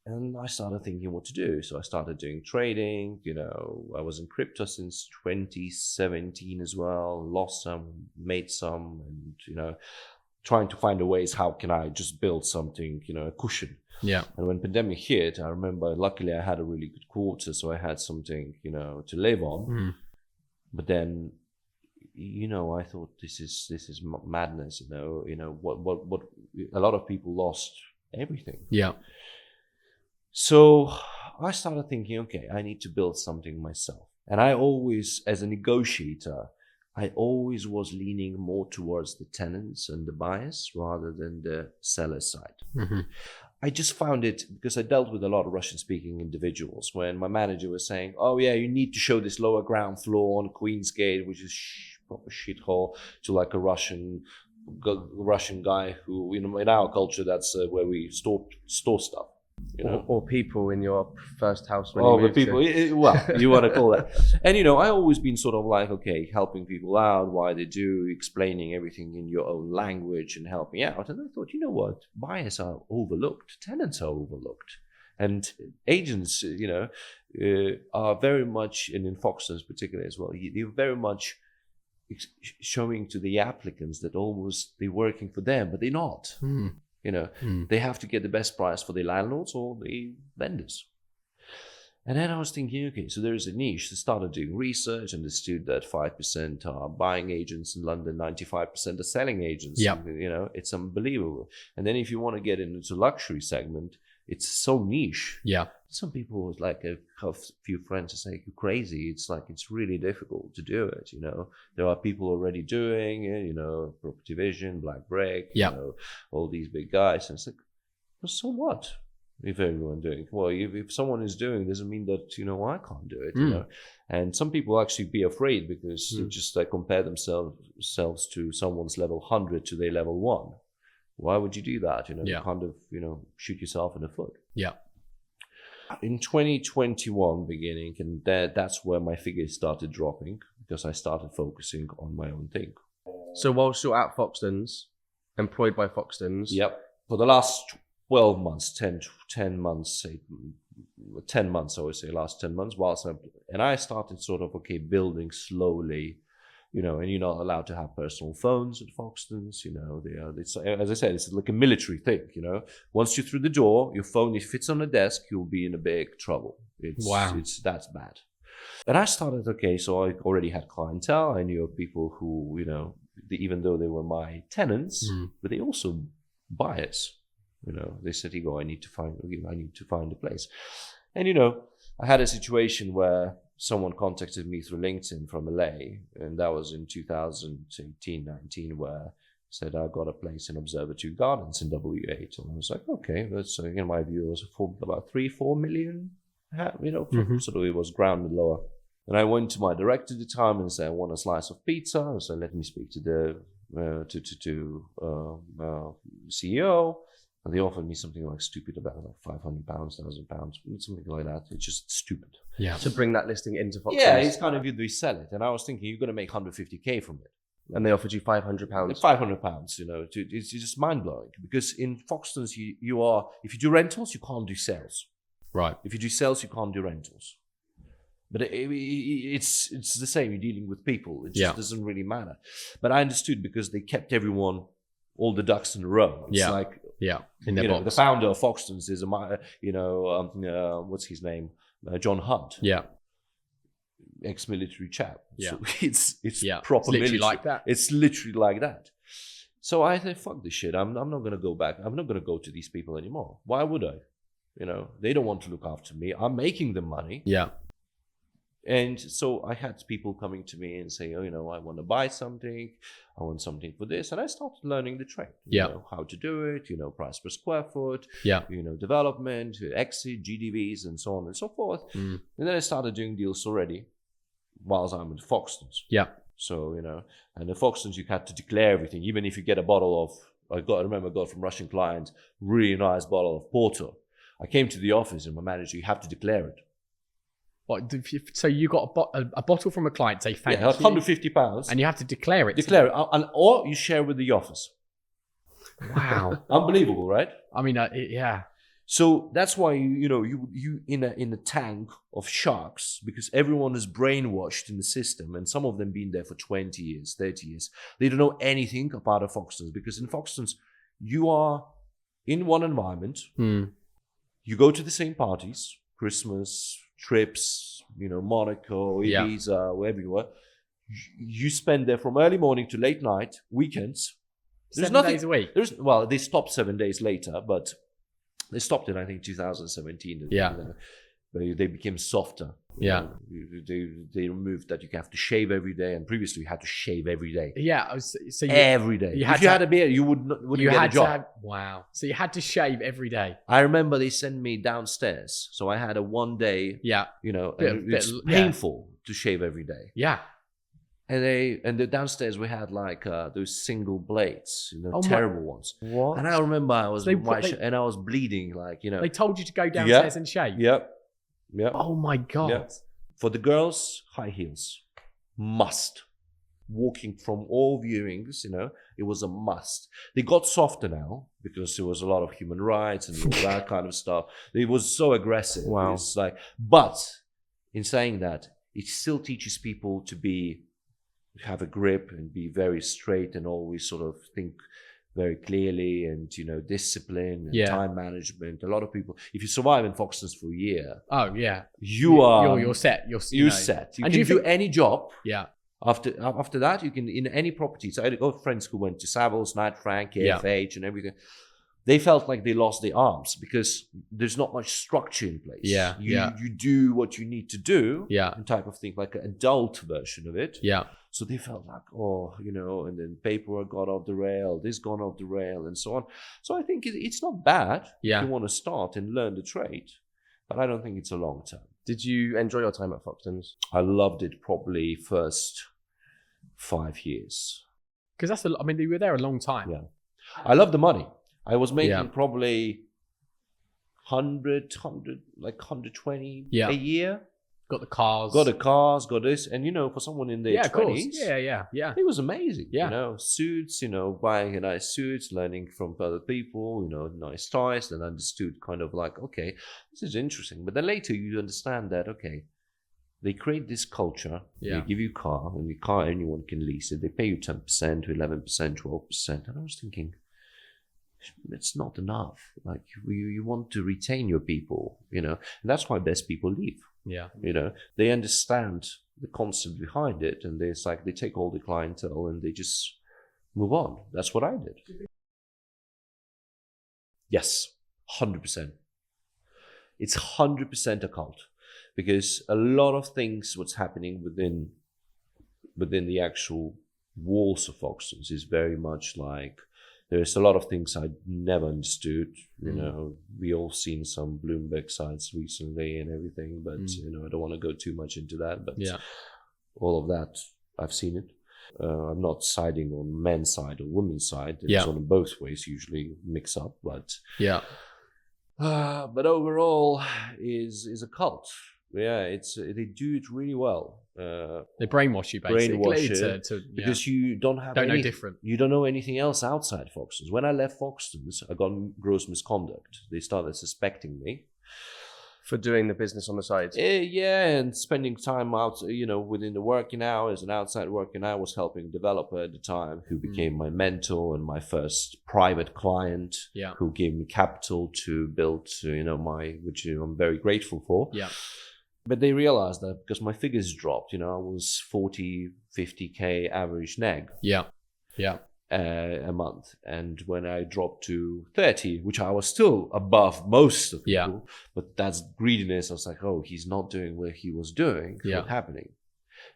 And I started thinking what to do. So I started doing trading. You know, I was in crypto since 2017 as well. Lost some, made some, and, you know, trying to find a ways, how can I just build something, you know, a cushion.
Yeah.
And when pandemic hit, I remember, luckily I had a really good quarter, so I had something, you know, to live on. But then, you know, I thought this is madness. You know, what a lot of people lost everything.
Yeah.
So I started thinking, okay, I need to build something myself. And I always, as a negotiator, I always was leaning more towards the tenants and the buyers rather than the seller side. I just found it, because I dealt with a lot of Russian-speaking individuals, when my manager was saying, oh yeah, you need to show this lower ground floor on Queensgate, which is proper shithole, to like a Russian guy who, you know, in our culture, that's where we store stuff. You know?
Or people in your first house when
you
moved
people, well, you want to call that. And, you know, I always been sort of like, okay, helping people out, why they do, explaining everything in your own language and helping out. And I thought, you know what, buyers are overlooked, tenants are overlooked. And agents, you know, are very much, and in Foxtons particularly as well, they're very much showing to the applicants that almost they're working for them, but they're not. You know, they have to get the best price for the landlords or the vendors. And then I was thinking, okay, so there's a niche. I started doing research, understood that 5% are buying agents in London, 95% are selling agents.
Yeah.
You know, it's unbelievable. And then if you want to get into luxury segment, it's so niche.
Yeah.
Some people, like a few friends, are saying, you're crazy. It's like, it's really difficult to do it. You know, there are people already doing it, you know, Property Vision, Black Brick, you know, all these big guys. And it's like, well, so what? If everyone doing it? Well, if someone is doing it, doesn't mean that, you know, I can't do it, you know. And some people actually be afraid because they just like compare themselves to someone's level 100 to their level 1. Why would you do that? You know, you kind of, you know, shoot yourself in the foot. Yeah. In 2021 beginning, and that's where my figures started dropping because I started focusing on my own thing.
So whilst you're at Foxtons, employed by Foxtons.
Yep. For the last 12 months, 10 months, 10 months, I would say, last 10 months, I started sort of, okay, building slowly, you know, and you're not allowed to have personal phones at Foxtons, you know, it's, as I said, it's like a military thing, you know. Once you're through the door, your phone, if it fits on the desk, you'll be in a big trouble. That's bad. And I started, okay, so I already had clientele. I knew of people who, you know, even though they were my tenants, but they also buyers. You know, they said, Igor, I need to find a place. And, you know, I had a situation where someone contacted me through LinkedIn from LA, and that was in 2018-19, where said, I got a place in Observatory Gardens in W8. And I was like, okay, that's, in my view, it was for about 3-4 million, you know, sort of it was grounded lower. And I went to my director at the time and said, I want a slice of pizza. So let me speak to the CEO. And they offered me something like stupid, about like £500, £1,000, something like that. It's just stupid.
Yeah. To bring that listing into Foxtons.
Yeah, it's kind of, you sell it. And I was thinking, you're going to make 150K from it.
And they offered you £500.
£500, you know, it's just mind blowing. Because in Foxtons, you are, if you do rentals, you can't do sales.
Right.
If you do sales, you can't do rentals. But it's the same. You're dealing with people. It just doesn't really matter. But I understood because they kept everyone, all the ducks in a row. It's like,
in their box.
The founder of Foxtons is what's his name? John Hunt.
Yeah.
Ex-military chap.
Yeah.
So it's
It's
proper
literally
military.
like that.
It's literally like that. So I said, fuck this shit. I'm not going to go back. I'm not going to go to these people anymore. Why would I? You know, they don't want to look after me. I'm making them money.
Yeah.
And so I had people coming to me and say, oh, you know, I want to buy something. I want something for this. And I started learning the trade. You know, how to do it, you know, price per square foot, you know, development, exit, GDVs, and so on and so forth. And then I started doing deals already whilst I'm at Foxtons.
Yeah.
So, you know, and the Foxtons, you had to declare everything. Even if you get a bottle of, I remember I got from Russian clients, really nice bottle of Porto. I came to the office and my manager, you have to declare it.
What, so you got a bottle from a client, say, thank you.
£150.
And you have to declare it.
Declare it. Or you share with the office.
Wow.
Unbelievable, right?
I mean, yeah.
So that's why, you know, you in a tank of sharks, because everyone is brainwashed in the system, and some of them been there for 20 years, 30 years. They don't know anything about a Foxtons, because in Foxtons, you are in one environment. You go to the same parties, Christmas, trips, you know, Monaco, Ibiza, wherever you are. You spend there from early morning to late night, weekends. There's
7 days a week.
Well, they stopped 7 days later, but they stopped in, I think, 2017. They became softer.
Yeah.
They removed that you have to shave every day, and previously you had to shave every day.
Yeah. So
every day. If you had a beard, you wouldn't get a job.
Wow. So you had to shave every day.
I remember they sent me downstairs, so I had a 1 day.
Yeah.
You know, it's painful to shave every day.
Yeah.
And the downstairs we had like those single blades, you know, terrible ones.
What?
And I remember I was and I was bleeding, like, you know.
They told you to go downstairs and shave.
Yep.
Oh my God.
Yep. For the girls, high heels, must. Walking from all viewings, you know, it was a must. They got softer now because there was a lot of human rights and all that kind of stuff. It was so aggressive.
Wow.
It's like, but in saying that, it still teaches people to have a grip and be very straight and always sort of think very clearly, and, you know, discipline and time management. A lot of people, if you survive in Foxtons for a year, you're set. You're set. You can do any job.
Yeah.
After that, you can in any property. So I got friends who went to Savills, Knight Frank, KFH, and everything. They felt like they lost their arms because there's not much structure in place. You do what you need to do. And type of thing, like an adult version of it. So they felt like, oh, you know, and then paperwork got off the rail, this gone off the rail, and so on. So I think it's not bad if you want to start and learn the trade, but I don't think it's a long term.
Did you enjoy your time at Foxtons?
I loved it probably first 5 years.
Because I mean, you were there a long time.
Yeah. I love the money. I was making probably 120 a year.
Got the cars.
Got this. And, you know, for someone in their 20s.
Yeah.
It was amazing.
Yeah.
You know, suits, you know, buying a nice suits, learning from other people, you know, nice ties. Then I understood kind of like, okay, this is interesting. But then later you understand that, okay, they create this culture. They give you a car, and the car, anyone can lease it. They pay you 10% to 11%, 12%. And I was thinking, it's not enough. Like, you want to retain your people, you know, and that's why best people leave. You know, they understand the concept behind it, and it's like they take all the clientele and they just move on. That's what I did. Yes, 100%. It's 100% a cult, because a lot of things what's happening within the actual walls of Foxtons is very much like, there's a lot of things I never understood. You know, we all seen some Bloomberg sites recently and everything, but you know, I don't want to go too much into that. But all of that, I've seen it. I'm not siding on men's side or women's side. It's on both ways, usually mix up. But but overall, is a cult. Yeah, they do it really well.
They brainwash you basically
because you don't know
different.
You don't know anything else outside Foxtons. When I left Foxtons, I got gross misconduct. They started suspecting me
for doing the business on the side.
And spending time out, you know, within the working hours and outside working. I was helping a developer at the time who became my mentor and my first private client. Who gave me capital to build, you know, which I'm very grateful for. But they realized that because my figures dropped, you know, I was 40, 50K average neg. a month. And when I dropped to 30, which I was still above most of people, but that's greediness. I was like, oh, he's not doing what he was doing. What's happening?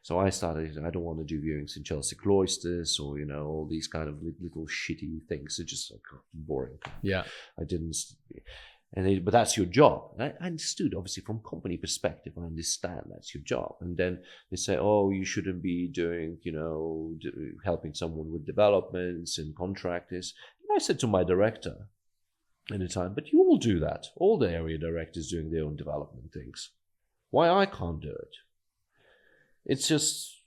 So I started, I don't want to do viewings in Chelsea Cloisters or, all these kind of little shitty things. It's just like boring.
Yeah.
I didn't, but that's your job. And I understood, obviously, from company perspective, I understand that's your job. And then they say, oh, you shouldn't be doing, helping someone with developments and contractors. And I said to my director at the time, but you all do that. All the area directors doing their own development things. Why I can't do it? It's just...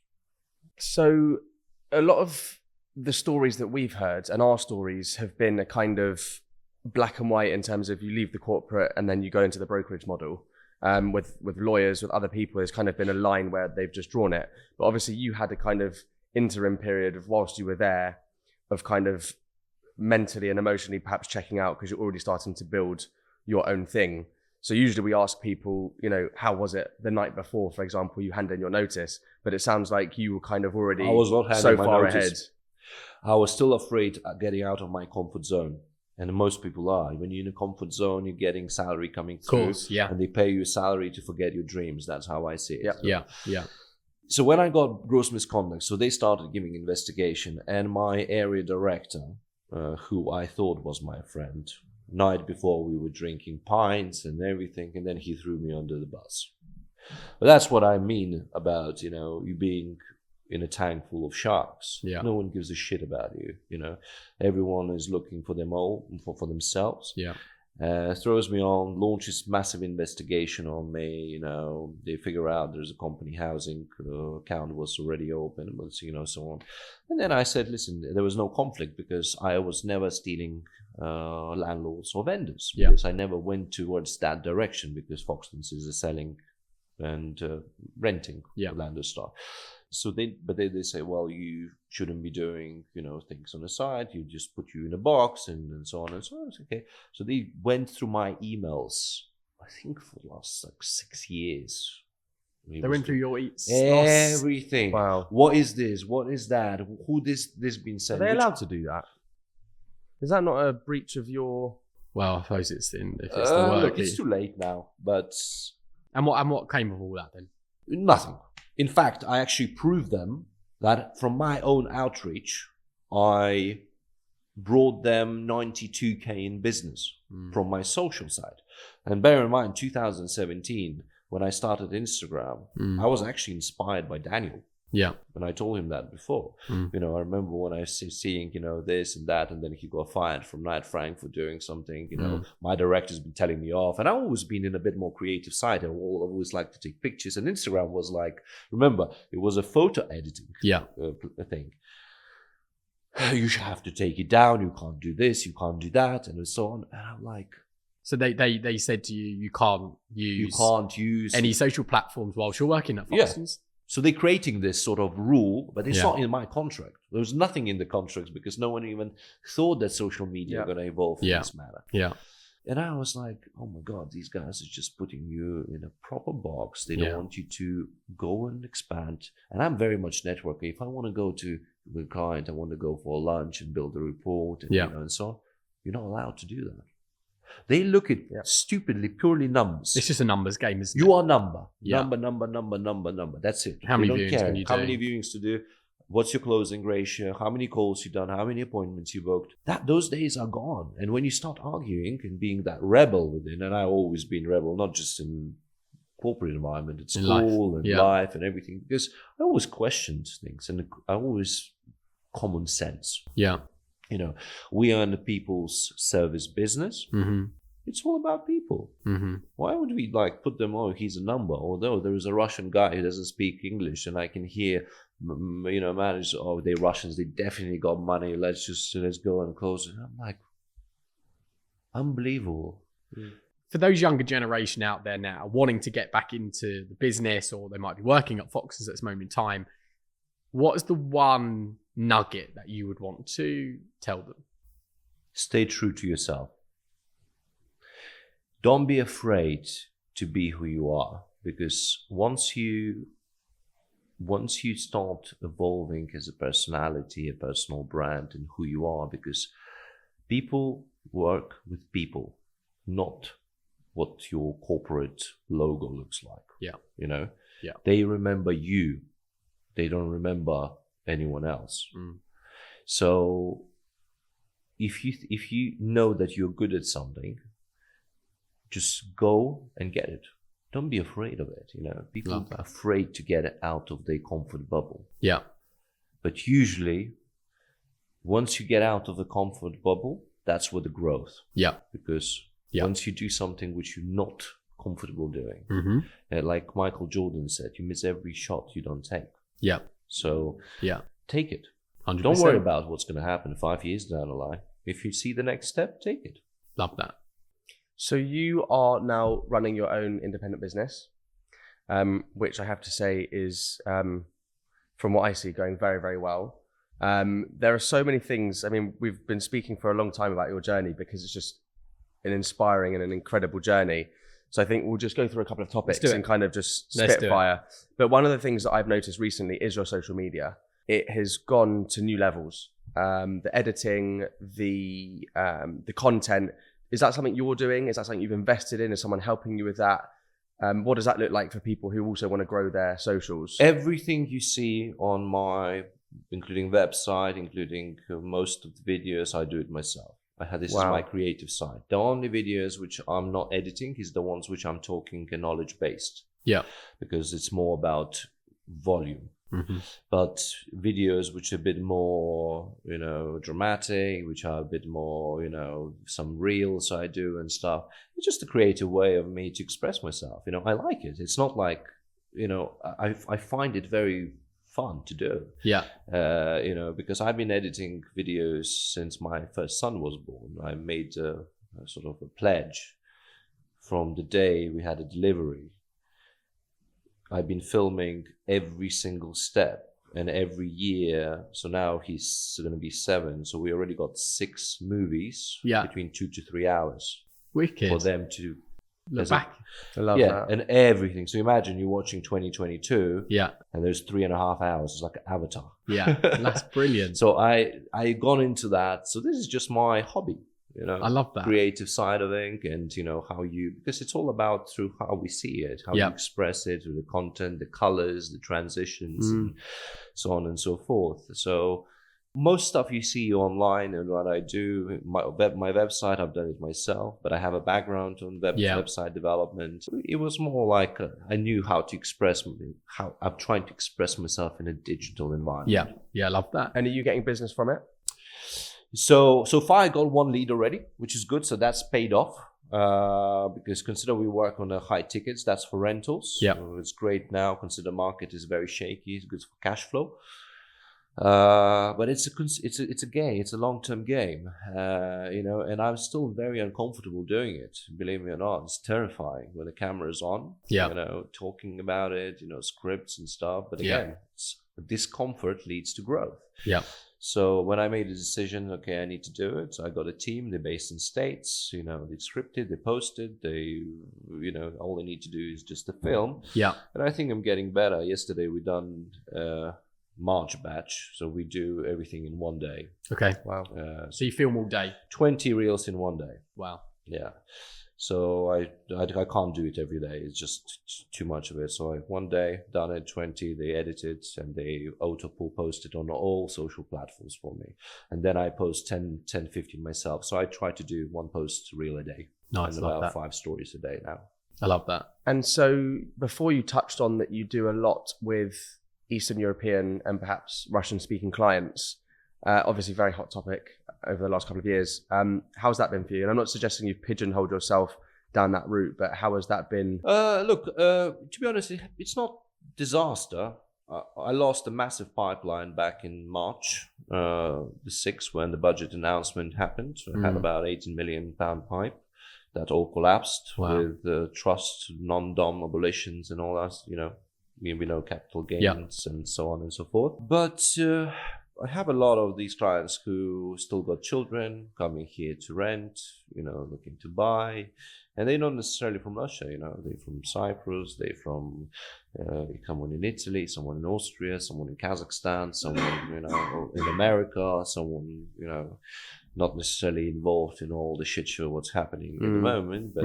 So a lot of the stories that we've heard and our stories have been a kind of black and white in terms of you leave the corporate and then you go into the brokerage model. With lawyers, with other people, there's kind of been a line where they've just drawn it. But obviously you had a kind of interim period of whilst you were there of kind of mentally and emotionally perhaps checking out because you're already starting to build your own thing. So usually we ask people, how was it the night before, for example, you hand in your notice, but it sounds like you were kind of already
I was not handing
so
my
far
notice.
ahead.
I was still afraid of getting out of my comfort zone. And most people are. When you're in a comfort zone, you're getting salary coming through.
Of course, yeah.
And they pay you a salary to forget your dreams. That's how I see it.
Yeah.
So when I got gross misconduct, so they started giving investigation. And my area director, who I thought was my friend, night before we were drinking pints and everything. And then he threw me under the bus. But that's what I mean about, you being in a tank full of sharks.
Yeah.
No one gives a shit about you. Everyone is looking for them all for themselves.
Yeah.
Throws me on, launches massive investigation on me. They figure out there's a company housing account was already open, but so on. And then I said, listen, there was no conflict because I was never stealing landlords or vendors because I never went towards that direction because Foxtons is a selling and renting landlord stuff. So they say, well, you shouldn't be doing, things on the side. You just put you in a box and so on and so on. It's okay. So they went through my emails, I think for the last 6 years.
They went through your eats.
Everything.
Wow.
What is this? What is that? Who this been sent?
Are they allowed to do that? Is that not a breach of your...
Well, I suppose if it's the work.
Look, it's too late now, but...
And what came of all that then?
Nothing. In fact, I actually proved them that from my own outreach, I brought them 92K in business from my social side. And bear in mind, 2017, when I started Instagram, I was actually inspired by Daniel.
Yeah.
And I told him that before. I remember when I was seeing, this and that, and then he got fired from Knight Frank for doing something, my director's been telling me off. And I've always been in a bit more creative side. I always like to take pictures. And Instagram was like, remember, it was a photo editing thing. You should have to take it down. You can't do this. You can't do that. And so on. And I'm like...
So they said to you, you can't use any social platforms whilst you're working at Foxtons?
Yeah. So they're creating this sort of rule, but it's not in my contract. There was nothing in the contracts because no one even thought that social media are going to evolve in this manner.
Yeah.
And I was like, oh my God, these guys are just putting you in a proper box. They don't want you to go and expand. And I'm very much networking. If I want to go to the client, I want to go for lunch and build a report and, and so on. You're not allowed to do that. They look at stupidly, purely numbers.
It's just a numbers game, isn't it?
You are number.
Yeah.
Number. That's it.
How many viewings
care
can you do?
How many viewings to do? What's your closing ratio? How many calls you done? How many appointments you booked? Those days are gone. And when you start arguing and being that rebel within, and I've always been rebel, not just in corporate environment, it's school and life and everything, because I always questioned things and I always common sense.
Yeah.
We are in the people's service business. It's all about people. Why would we put them, oh, he's a number, although there is a Russian guy who doesn't speak English and I can hear, managers, oh, they're Russians, they definitely got money, let's go and close it. I'm like, unbelievable.
For those younger generation out there now wanting to get back into the business, or they might be working at Foxtons at this moment in time, what is the one nugget that you would want to tell them?
Stay true to yourself. Don't be afraid to be who you are, because once you once you start evolving as a personality, a personal brand, and who you are, because people work with people, not what your corporate logo looks like.
Yeah.
You know?
Yeah.
They remember you. They don't remember anyone else. So if you know that you're good at something, just go and get it. Don't be afraid of it. You know, people are afraid to get out of their comfort bubble.
Yeah.
But usually, once you get out of the comfort bubble, that's where the growth.
Yeah.
Because once you do something which you're not comfortable doing, like Michael Jordan said, you miss every shot you don't take.
Yeah.
So take it.
100%.
Don't worry about what's going to happen 5 years down the line. If you see the next step, take it.
Love that.
So you are now running your own independent business, which I have to say is, from what I see, going very, very well. There are so many things. I mean, we've been speaking for a long time about your journey because it's just an inspiring and an incredible journey. So I think we'll just go through a couple of topics and kind of just spitfire. But one of the things that I've noticed recently is your social media. It has gone to new levels. The editing, the content. Is that something you're doing? Is that something you've invested in? Is someone helping you with that? What does that look like for people who also want to grow their socials?
Everything you see on my, including website, including most of the videos, I do it myself. This is my creative side. The only videos which I'm not editing is the ones which I'm talking knowledge based.
Yeah.
Because it's more about volume. But videos which are a bit more, dramatic, which are a bit more, some reels I do and stuff. It's just a creative way of me to express myself. I like it. It's not like, I find it very fun to do.
Yeah.
Because I've been editing videos since my first son was born. I made a sort of a pledge from the day we had a delivery. I've been filming every single step and every year. So now he's going to be 7. So we already got 6 movies between 2 to 3 hours.
Wicked.
For them to
look back.
I love that.
And everything. So imagine you're watching 2022.
Yeah.
And there's 3.5 hours. It's like an Avatar.
Yeah. That's brilliant.
So I gone into that. So this is just my hobby.
I love that
creative side of it, and because it's all about through how we see it, how you express it, through the content, the colors, the transitions, and so on and so forth. So most stuff you see online and what I do, my website, I've done it myself, but I have a background on website development. It was more like I knew how to how I'm trying to express myself in a digital environment.
Yeah, I love that.
And are you getting business from it?
So far I got 1 lead already, which is good. So that's paid off because consider we work on the high tickets. That's for rentals.
Yeah,
so it's great now. Consider market is very shaky. It's good for cash flow. But it's a game. It's a long-term game. And I'm still very uncomfortable doing it. Believe me or not, it's terrifying when the camera is on.
Yeah,
talking about it. Scripts and stuff. But again, discomfort leads to growth.
Yeah.
So when I made a decision, okay, I need to do it. So I got a team. They're based in States. They scripted, they posted. They, all they need to do is just to film.
Yeah.
And I think I'm getting better. Yesterday we done March batch, so we do everything in 1 day.
Okay.
Wow.
So you film all day?
20 reels in 1 day.
Wow.
Yeah. So I can't do it every day. It's just too much of it. So 1 day, done it, 20, they edit it and they post it on all social platforms for me. And then I post 10, 15 myself. So I try to do 1 post reel a day.
Nice,
and about 5 stories a day now.
I love that.
And so before you touched on that you do a lot with Eastern European and perhaps Russian speaking clients, obviously very hot topic over the last couple of years. How's that been for you? And I'm not suggesting you've pigeonholed yourself down that route, but how has that been?
To be honest, it's not disaster. I lost a massive pipeline back in March the 6th when the budget announcement happened. I had about £18 million pipe that all collapsed with the trust, non-dom abolitions and all that, we know capital gains and so on and so forth. But I have a lot of these clients who still got children coming here to rent, looking to buy, and they're not necessarily from Russia. They're from Cyprus, they're from someone in Italy, someone in Austria, someone in Kazakhstan, someone in America, someone not necessarily involved in all the shit show what's happening at the moment, but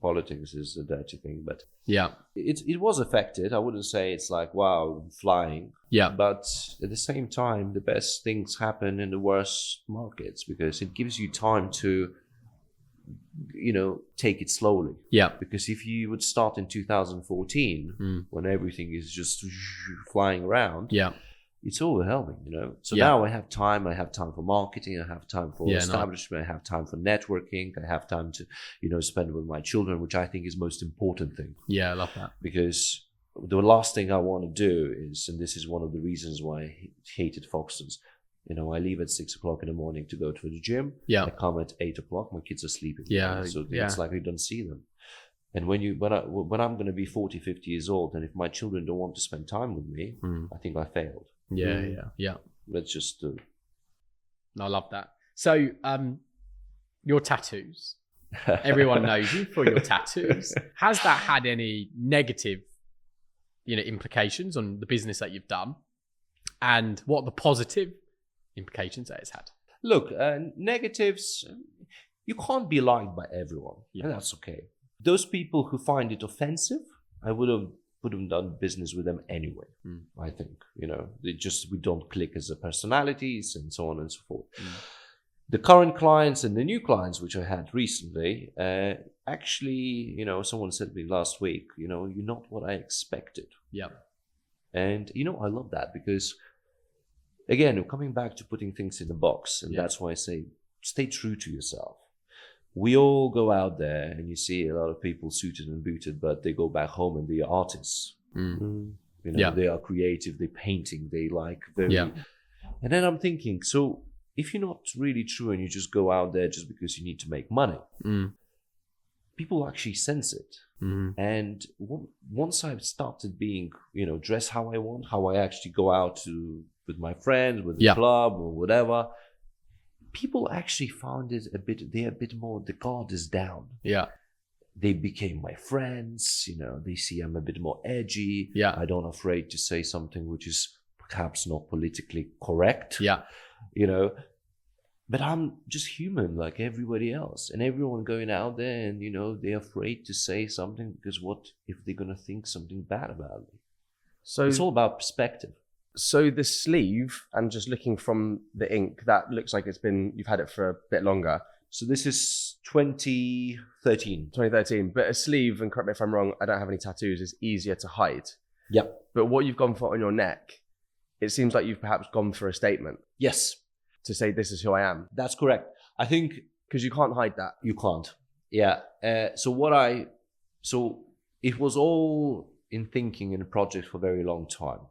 politics is a dirty thing. But
yeah,
it was affected. I wouldn't say it's like, wow, I'm flying.
Yeah.
But at the same time, the best things happen in the worst markets because it gives you time to take it slowly.
Yeah.
Because if you would start in 2014 when everything is just flying around,
yeah,
it's overwhelming, So
Yeah.
now I have time. I have time for marketing. I have time for
Yeah, no.
establishment. I have time for networking. I have time to, spend with my children, which I think is most important thing.
Yeah, I love that.
Because the last thing I want to do is, and this is one of the reasons why I hated Foxtons, I leave at 6 o'clock in the morning to go to the gym.
Yeah.
I come at 8 o'clock. My kids are sleeping.
Yeah,
So
yeah.
it's like I don't see them. And when I'm going to be 40, 50 years old, and if my children don't want to spend time with me, I think I failed.
Yeah.
Let's just do.
I love that. So, your tattoos. Everyone knows you for your tattoos. Has that had any negative, implications on the business that you've done? And what are the positive implications that it's had?
Look, negatives, you can't be liked by everyone.
Yeah.
And that's okay. Those people who find it offensive, I would have done business with them anyway. I think, we don't click as a personalities and so on and so forth. The current clients and the new clients, which I had recently, actually, someone said to me last week, you're not what I expected.
Yeah.
And, I love that because, again, coming back to putting things in a box, and that's why I say, stay true to yourself. We all go out there and you see a lot of people suited and booted, but they go back home and they are artists. They are creative, they're painting, they like very...
Yeah.
And then I'm thinking, so if you're not really true and you just go out there just because you need to make money, people actually sense it. And once I've started being, dress how I want, how I actually go out with my friends, with the club or whatever, people actually found it they're a bit more, the guard is down.
Yeah.
They became my friends, they see I'm a bit more edgy.
Yeah.
I don't afraid to say something which is perhaps not politically correct.
Yeah.
But I'm just human like everybody else. And everyone going out there and, they're afraid to say something because what if they're going to think something bad about me?
So
it's all about perspective.
So the sleeve, and just looking from the ink, that looks like you've had it for a bit longer.
So this is 2013.
2013. But a sleeve, and correct me if I'm wrong, I don't have any tattoos, is easier to hide.
Yep.
But what you've gone for on your neck, it seems like you've perhaps gone for a statement.
Yes.
To say, this is who I am.
That's correct. I think...
Because you can't hide that.
You can't. Yeah. So it was all in thinking in a project for a very long time.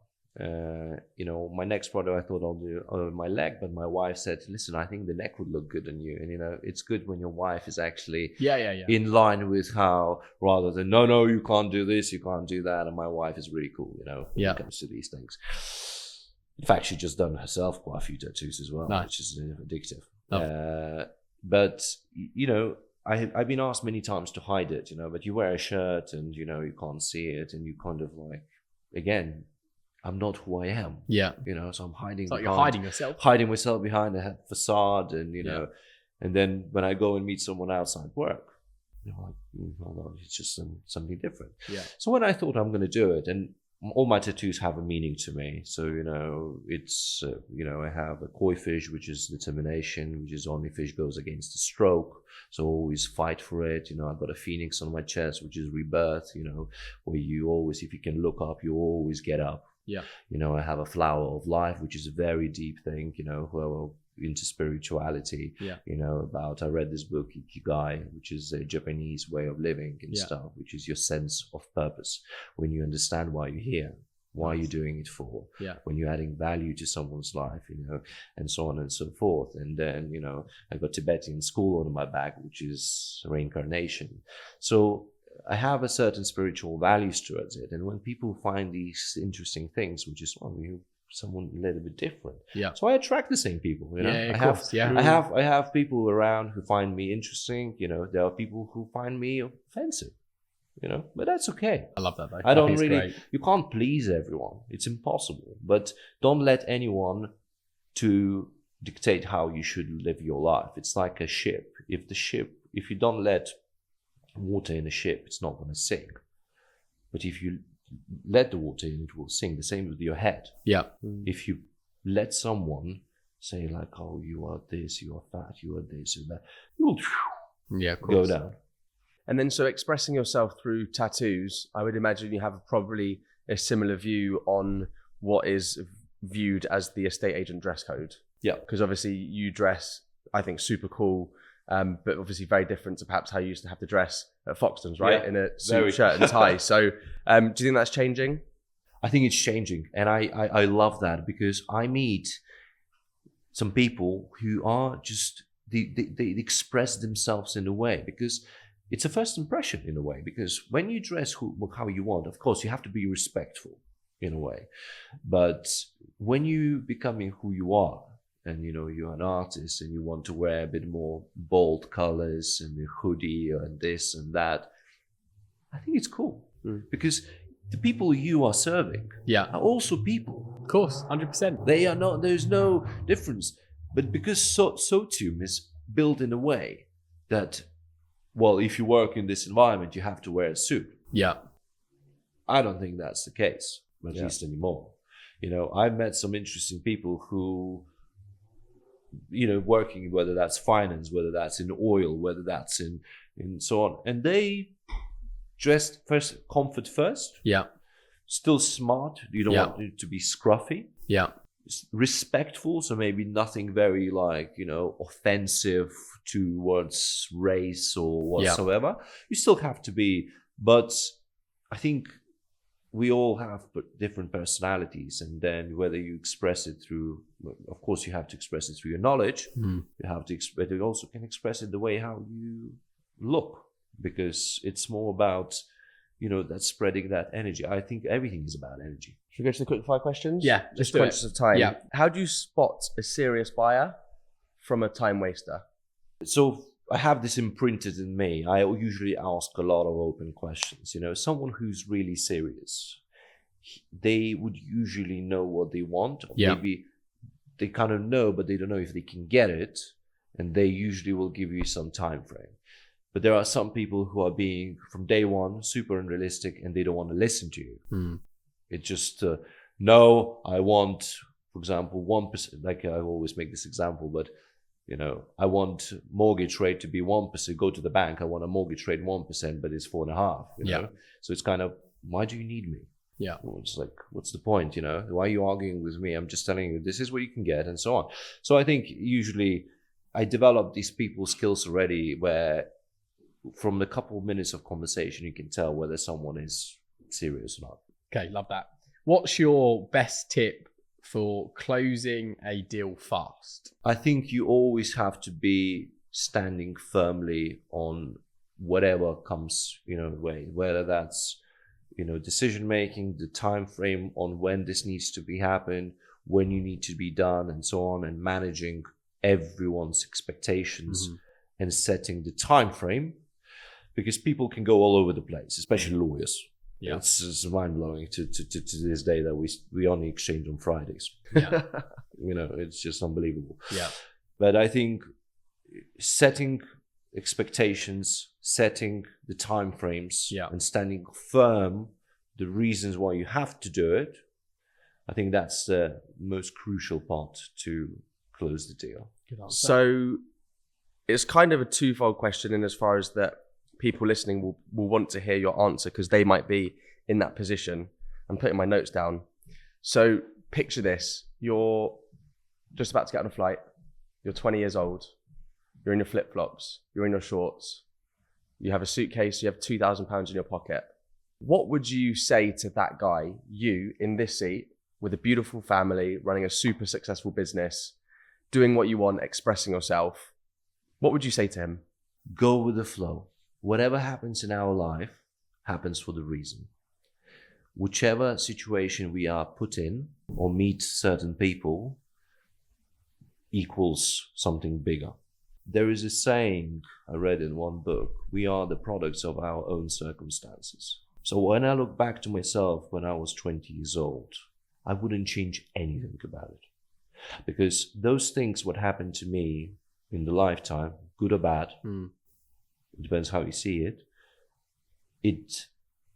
My next product I thought I'll do on my leg, but my wife said, listen, I think the neck would look good on you. And, it's good when your wife is actually in line with how, rather than, no, you can't do this, you can't do that. And my wife is really cool, when it comes to these things. In fact, she just done herself quite a few tattoos as well, which is addictive. But, I've been asked many times to hide it, but you wear a shirt and, you can't see it and you kind of like, again, I'm not who I am. Yeah. So I'm hiding.
It's like you're hiding yourself.
Hiding myself behind a facade and, and then when I go and meet someone outside work, it's just something different.
Yeah.
So when I thought I'm going to do it, and all my tattoos have a meaning to me. So, it's, I have a koi fish, which is determination, which is only fish goes against the stroke. So always fight for it. I've got a phoenix on my chest, which is rebirth, where you always, if you can look up, you always get up.
Yeah.
I have a flower of life, which is a very deep thing, into spirituality.
Yeah.
I read this book, Ikigai, which is a Japanese way of living and stuff, which is your sense of purpose. When you understand why you're here, why you're doing it for, when you're adding value to someone's life, and so on and so forth. And then, I got Tibetan school on my back, which is reincarnation. So I have a certain spiritual values towards it. And when people find these interesting things, which is, someone a little bit different.
Yeah.
So I attract the same people, you know.
Yeah, of course.
I have people around who find me interesting, you know. There are people who find me offensive, you know, but that's okay.
I love that though.
I don't
think it's
really,
great.
you can't please everyone. It's impossible. But don't let anyone to dictate how you should live your life. It's like a ship. If you don't let water in a ship, it's not going to sink. But if you let the water in, it will sink. The same with your head.
Yeah.
If you let someone say like, oh, you are this, you are fat, you are this and that, you will
Yeah, of
go
course.
down.
And then, so expressing yourself through tattoos, I would imagine you have probably a similar view on what is viewed as the estate agent dress code.
Yeah.
Because obviously you dress, I think, super cool, but obviously very different to perhaps how you used to have to dress at Foxtons, right?
Yeah,
In a
very.
suit, shirt and tie. So do you think that's changing?
I think it's changing. And I love that because I meet some people who are just, they express themselves in a way because it's a first impression in a way. Because when you dress how you want, of course, you have to be respectful in a way. But when you becoming who you are, and you know you're an artist and you want to wear a bit more bold colors and a hoodie and this and that, I think it's cool because the people you are serving are also people.
Of course, 100%.
They are not. There's no difference. But because Sotium is built in a way that, well, if you work in this environment, you have to wear a suit.
Yeah.
I don't think that's the case, at least anymore. You know, I've met some interesting people who, you know, working, whether that's finance, whether that's in oil, whether that's in so on. And they dressed first, comfort first.
Yeah.
Still smart. You don't want it to be scruffy.
Yeah.
Respectful. So maybe nothing very like, you know, offensive towards race or whatsoever. You still have to be, but I think we all have different personalities, and then whether you express it through, of course, you have to express it through your knowledge. You have to, but you also can express it the way how you look, because it's more about, you know, that spreading that energy. I think everything is about energy.
Should we go to the quick 5 questions?
Yeah, let's
Just
do it.
conscious of time.
Yeah.
How do you spot a serious buyer from a time waster?
So I have this imprinted in me. I usually ask a lot of open questions. You know, someone who's really serious, they would usually know what they want. Or maybe they kind of know, but they don't know if they can get it. And they usually will give you some time frame. But there are some people who are being, from day one, super unrealistic, and they don't want to listen to you. It's just, no, I want, for example, 1%. Like I always make this example, but you know, I want mortgage rate to be 1%. Go to the bank. I want a mortgage rate 1%, but it's 4.5%. You know? So it's kind of, why do you need me?
Yeah.
Well, it's like, what's the point? You know, why are you arguing with me? I'm just telling you this is what you can get, and so on. So I think usually I develop these people skills already, where from the couple of minutes of conversation you can tell whether someone is serious or not.
Okay, love that. What's your best tip for closing a deal fast?
I think you always have to be standing firmly on whatever comes, you know, way, whether that's, you know, decision making, the time frame on when this needs to be happen, when you need to be done, and so on, and managing everyone's expectations and setting the time frame, because people can go all over the place, especially lawyers. Yeah, it's mind blowing to this day that we only exchange on Fridays.
Yeah,
you know, it's just unbelievable.
Yeah,
but I think setting expectations, setting the time frames, and standing firm the reasons why you have to do it, I think that's the most crucial part to close the deal.
Good answer.
So it's kind of a twofold question, in as far as that people listening will want to hear your answer, because they might be in that position. I'm putting my notes down. So picture this. You're just about to get on a flight. You're 20 years old. You're in your flip-flops. You're in your shorts. You have a suitcase. You have £2,000 in your pocket. What would you say to that guy, you in this seat, with a beautiful family, running a super successful business, doing what you want, expressing yourself? What would you say to him?
Go with the flow. Whatever happens in our life happens for the reason. whichever situation we are put in or meet certain people equals something bigger. There is a saying I read in one book: we are the products of our own circumstances. So when I look back to myself when I was 20 years old, I wouldn't change anything about it. Because those things, what happened to me in the lifetime, good or bad, it depends how you see it, it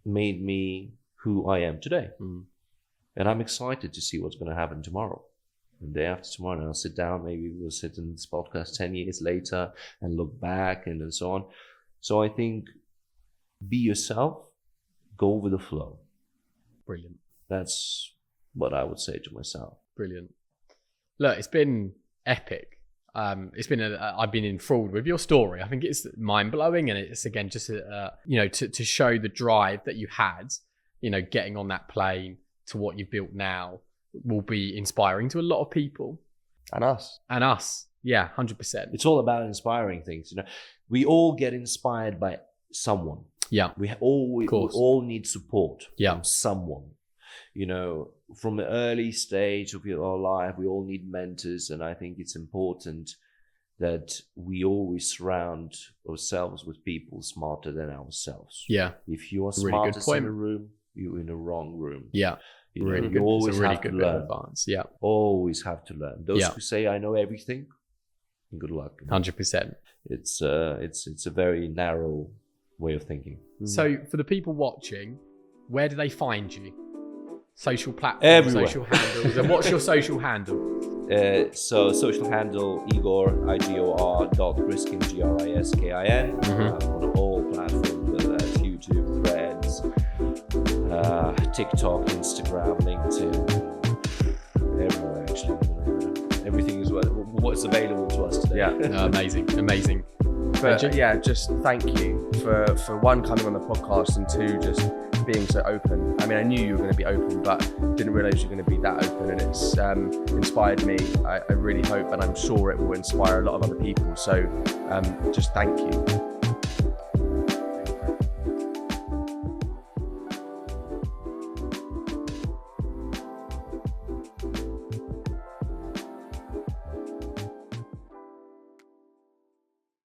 made me who I am today. And I'm excited to see what's going to happen tomorrow. And the day after tomorrow, and I'll sit down, maybe we'll sit in this podcast 10 years later and look back and so on. So I think be yourself, go with the flow.
Brilliant.
That's what I would say to myself.
Brilliant. Look, it's been epic. I've been enthralled with your story. I think it's mind-blowing, and it's again just to show the drive that you had, getting on that plane to what you've built now will be inspiring to a lot of people.
And us. Yeah, 100%.
It's all about inspiring things. We all get inspired by someone.
Yeah.
We all need support from someone. From the early stage of our life, we all need mentors, and I think it's important that we always surround ourselves with people smarter than ourselves.
Yeah.
If you are smartest in a room, you're in the wrong room.
Yeah.
You always have to learn.
Advance. Yeah.
Always have to learn. Those who say I know everything, good luck.
100%.
It's a very narrow way of thinking.
So for the people watching, where do they find you? Social platforms,
everywhere.
Social handles, and what's your social handle?
So social handle Igor Griskin Griskin. On all platforms, whether that's YouTube, Threads, TikTok, Instagram, LinkedIn, everywhere actually. Everything is what's available to us today.
Yeah, amazing.
But just thank you for one, coming on the podcast, and two, just being so open. I mean, I knew you were going to be open, but didn't realize you were going to be that open, and it's inspired me. I really hope, and I'm sure it will inspire a lot of other people. So just thank you.